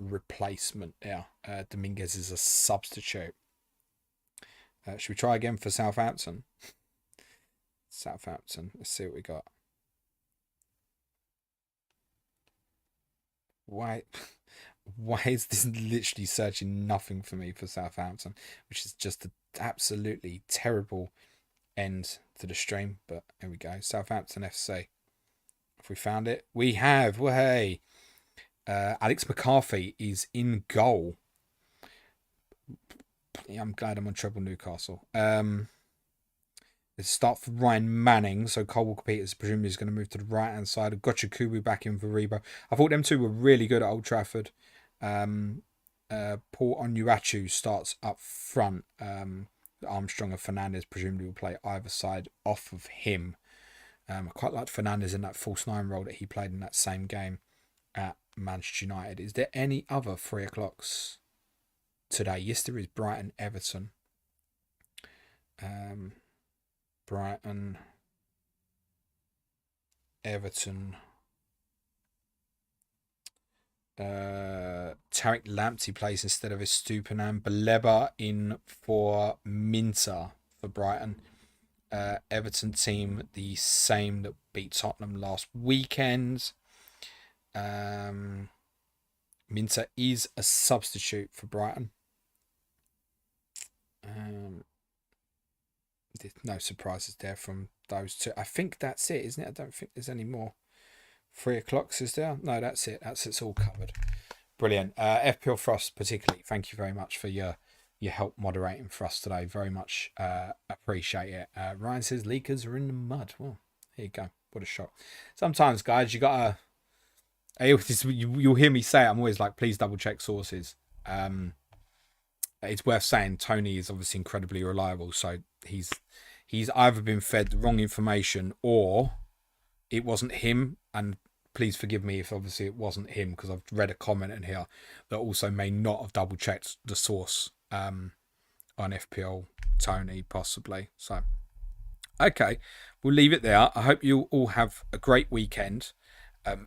replacement there. Dominguez is a substitute. Should we try again for Southampton? Southampton. Let's see what we got. Why is this literally searching nothing for me for Southampton? Which is just an absolutely terrible end to the stream. But here we go. Southampton FC. Have we found it? We have. Well, hey. Alex McCarthy is in goal. I'm glad I'm on treble Newcastle. Let's start for Ryan Manning. So Cole Walker-Peters presumably is going to move to the right-hand side. I've got Kubu back in for Rebo. I thought them two were really good at Old Trafford. Paul Onuachu starts up front. Armstrong and Fernandes presumably will play either side off of him. I quite liked Fernandes in that false 9 role that he played in that same game at Manchester United. Is there any other 3 o'clocks today? Yes, there is. Brighton, Everton. Brighton, Everton. Tariq Lamptey plays instead of Estupinan. Baleba in for Minter for Brighton. Everton team, the same that beat Tottenham last weekend. Minter is a substitute for Brighton. There's no surprises there from those two. I think that's it, isn't it? I don't think there's any more 3 o'clocks, is there? No, that's it. It's all covered. Brilliant. FPL Frost particularly, thank you very much for your help moderating for us today. Very much appreciate it. Ryan says leakers are in the mud. Well, here you go. What a shot. Sometimes, guys, you gotta. You'll hear me say it. I'm always like, please double check sources. It's worth saying Tony is obviously incredibly reliable, so he's either been fed the wrong information or it wasn't him. And please forgive me if obviously it wasn't him, because I've read a comment in here that also may not have double checked the source on FPL Tony possibly. So okay, we'll leave it there. I hope you all have a great weekend.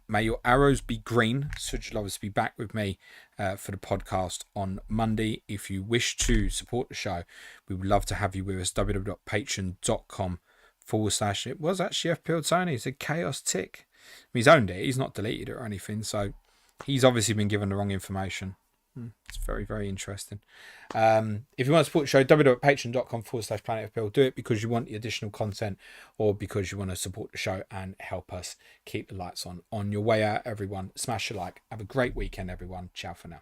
May your arrows be green. Such lovers to be back with me for the podcast on Monday. If you wish to support the show, we would love to have you with us. www.patreon.com/ it was actually FPL Tony. It's a chaos tick. He's owned it. He's not deleted it or anything. So he's obviously been given the wrong information. It's very, very interesting. If you want to support the show, www.patreon.com/planetfpl. Do it because you want the additional content or because you want to support the show and help us keep the lights on. On your way out, everyone, smash a like. Have a great weekend, everyone. Ciao for now.